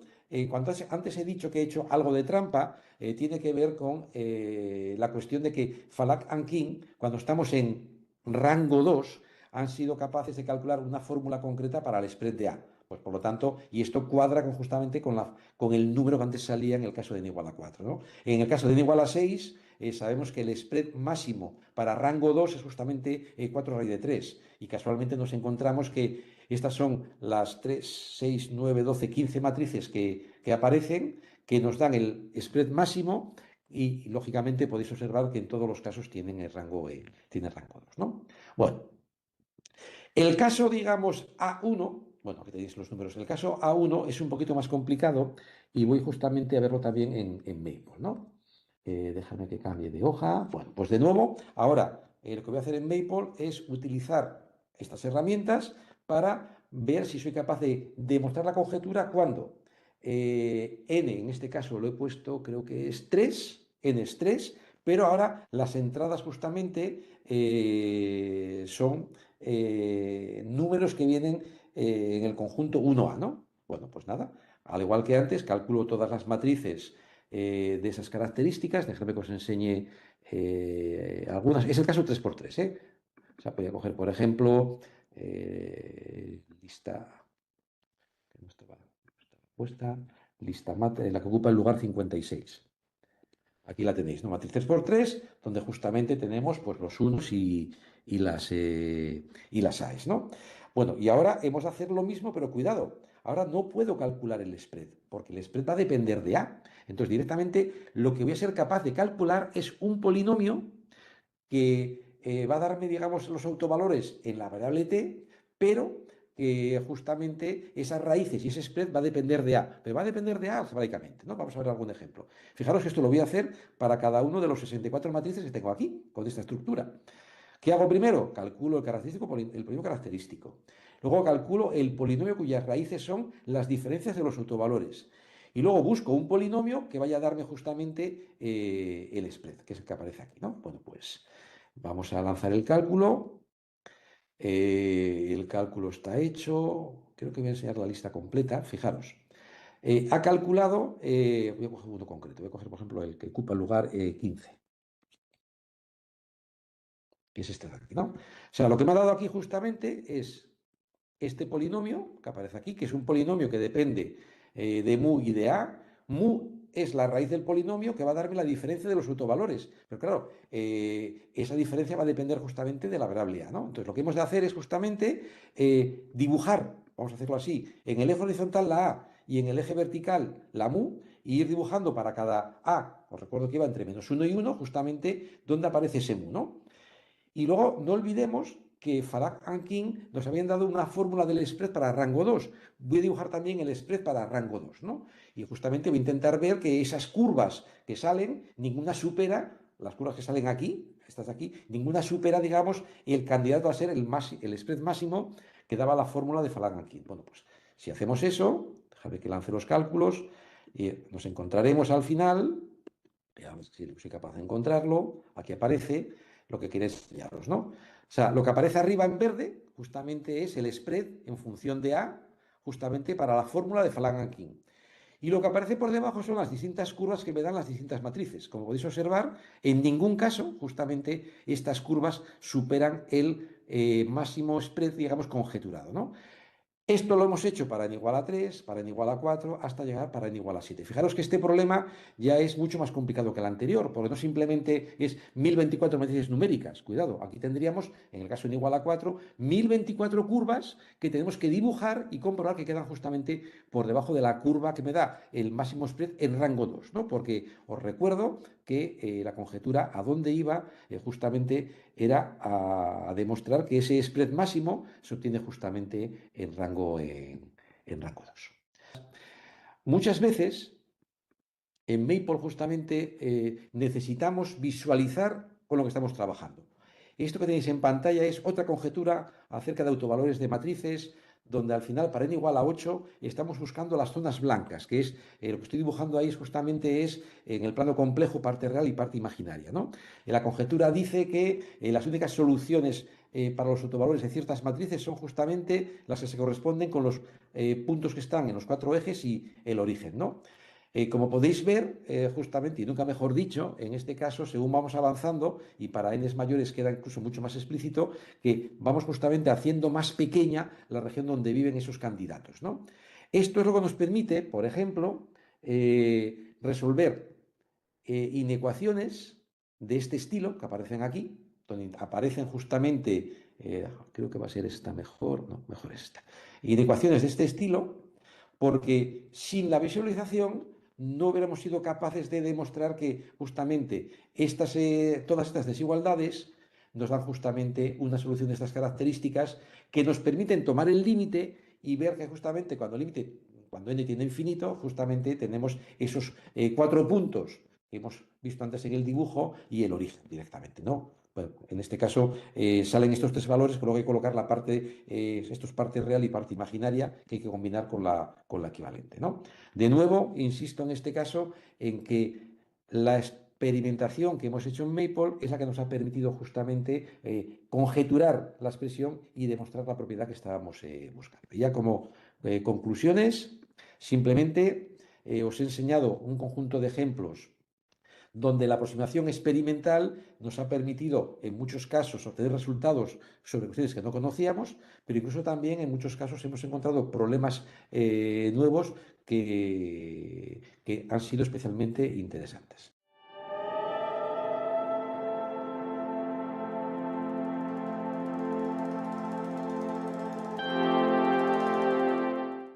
cuando antes he dicho que he hecho algo de trampa, tiene que ver con la cuestión de que Falak y King, cuando estamos en rango 2, han sido capaces de calcular una fórmula concreta para el spread de A. Pues por lo tanto, y esto cuadra justamente con el número que antes salía en el caso de n igual a 4, ¿no? En el caso de n igual a 6, sabemos que el spread máximo para rango 2 es justamente 4 raíz de 3. Y casualmente nos encontramos que estas son las 3, 6, 9, 12, 15 matrices que aparecen, que nos dan el spread máximo y, lógicamente, podéis observar que en todos los casos tienen tiene rango 2, ¿no? Bueno, el caso, digamos, A1, bueno, aquí tenéis los números. El caso A1 es un poquito más complicado y voy justamente a verlo también en Maple, ¿no? Déjame que cambie de hoja. Bueno, pues de nuevo, ahora lo que voy a hacer en Maple es utilizar estas herramientas para ver si soy capaz de demostrar la conjetura cuando n, en este caso lo he puesto, creo que es 3, n es 3, pero ahora las entradas justamente son números que vienen en el conjunto 1A, ¿no? Bueno, pues nada, al igual que antes, calculo todas las matrices de esas características. Déjame que os enseñe algunas. Es el caso 3x3, ¿eh? O sea, voy a coger, por ejemplo, lista, que no estaba puesta, lista la que ocupa el lugar 56. Aquí la tenéis, ¿no? Matriz 3x3, donde justamente tenemos pues, los unos y las AES, ¿no? Bueno, y ahora hemos de hacer lo mismo, pero cuidado, ahora no puedo calcular el spread, porque el spread va a depender de A. Entonces, directamente, lo que voy a ser capaz de calcular es un polinomio que va a darme, digamos, los autovalores en la variable t, pero que justamente esas raíces y ese spread va a depender de A, pero va a depender de A algebraicamente, ¿no? Vamos a ver algún ejemplo. Fijaros que esto lo voy a hacer para cada uno de los 64 matrices que tengo aquí, con esta estructura. ¿Qué hago primero? Calculo el polinomio característico. Luego calculo el polinomio cuyas raíces son las diferencias de los autovalores. Y luego busco un polinomio que vaya a darme justamente el spread, que es el que aparece aquí, ¿no? Bueno, pues vamos a lanzar el cálculo. El cálculo está hecho. Creo que voy a enseñar la lista completa. Fijaros. Ha calculado, voy a coger uno concreto, voy a coger por ejemplo el que ocupa el lugar 15, que es este de aquí, ¿no? O sea, lo que me ha dado aquí justamente es este polinomio que aparece aquí, que es un polinomio que depende de mu y de a. Mu es la raíz del polinomio que va a darme la diferencia de los autovalores. Pero claro, esa diferencia va a depender justamente de la variable a, ¿no? Entonces lo que hemos de hacer es justamente dibujar, vamos a hacerlo así, en el eje horizontal la a y en el eje vertical la mu, y ir dibujando para cada a, os recuerdo que iba entre -1 y 1, justamente donde aparece ese mu, ¿no? Y luego no olvidemos que Farag and King nos habían dado una fórmula del spread para rango 2. Voy a dibujar también el spread para rango 2, ¿no? Y justamente voy a intentar ver que esas curvas que salen, ninguna supera, las curvas que salen aquí, estas de aquí, ninguna supera, digamos, el candidato a ser el spread máximo que daba la fórmula de Farag and King. Bueno, pues si hacemos eso, déjame que lance los cálculos, nos encontraremos al final, a ver si soy capaz de encontrarlo, aquí aparece lo que quiere enseñaros, ¿no? O sea, lo que aparece arriba en verde justamente es el spread en función de A, justamente para la fórmula de Flanagan-King. Y lo que aparece por debajo son las distintas curvas que me dan las distintas matrices. Como podéis observar, en ningún caso, justamente, estas curvas superan el máximo spread, digamos, conjeturado, ¿no? Esto lo hemos hecho para n igual a 3, para n igual a 4, hasta llegar para n igual a 7. Fijaros que este problema ya es mucho más complicado que el anterior, porque no simplemente es 1024 matrices numéricas. Cuidado, aquí tendríamos, en el caso de n igual a 4, 1024 curvas que tenemos que dibujar y comprobar que quedan justamente por debajo de la curva que me da el máximo spread en rango 2, ¿no? Porque os recuerdo que la conjetura a dónde iba justamente era a demostrar que ese spread máximo se obtiene justamente en rango 2. Muchas veces en Maple justamente necesitamos visualizar con lo que estamos trabajando. Esto que tenéis en pantalla es otra conjetura acerca de autovalores de matrices, donde al final para n igual a 8 estamos buscando las zonas blancas, que es lo que estoy dibujando ahí justamente es en el plano complejo parte real y parte imaginaria, ¿no? La conjetura dice que las únicas soluciones para los autovalores de ciertas matrices son justamente las que se corresponden con los puntos que están en los cuatro ejes y el origen, ¿no? Como podéis ver, justamente, y nunca mejor dicho, en este caso, según vamos avanzando, y para n's mayores queda incluso mucho más explícito, que vamos justamente haciendo más pequeña la región donde viven esos candidatos, ¿no? Esto es lo que nos permite, por ejemplo, resolver inecuaciones de este estilo que aparecen aquí, donde aparecen justamente, creo que va a ser esta mejor, no, mejor esta, inecuaciones de este estilo, porque sin la visualización no hubiéramos sido capaces de demostrar que justamente todas estas desigualdades nos dan justamente una solución de estas características que nos permiten tomar el límite y ver que justamente cuando n tiende a infinito, justamente tenemos esos 4 puntos que hemos visto antes en el dibujo y el origen directamente, ¿no? Bueno, en este caso salen estos tres valores, pero luego hay que colocar esto es parte real y parte imaginaria, que hay que combinar con la equivalente, ¿no? De nuevo, insisto en este caso en que la experimentación que hemos hecho en Maple es la que nos ha permitido justamente conjeturar la expresión y demostrar la propiedad que estábamos buscando. Y ya como conclusiones, simplemente os he enseñado un conjunto de ejemplos donde la aproximación experimental nos ha permitido, en muchos casos, obtener resultados sobre cuestiones que no conocíamos, pero incluso también en muchos casos hemos encontrado problemas nuevos que han sido especialmente interesantes.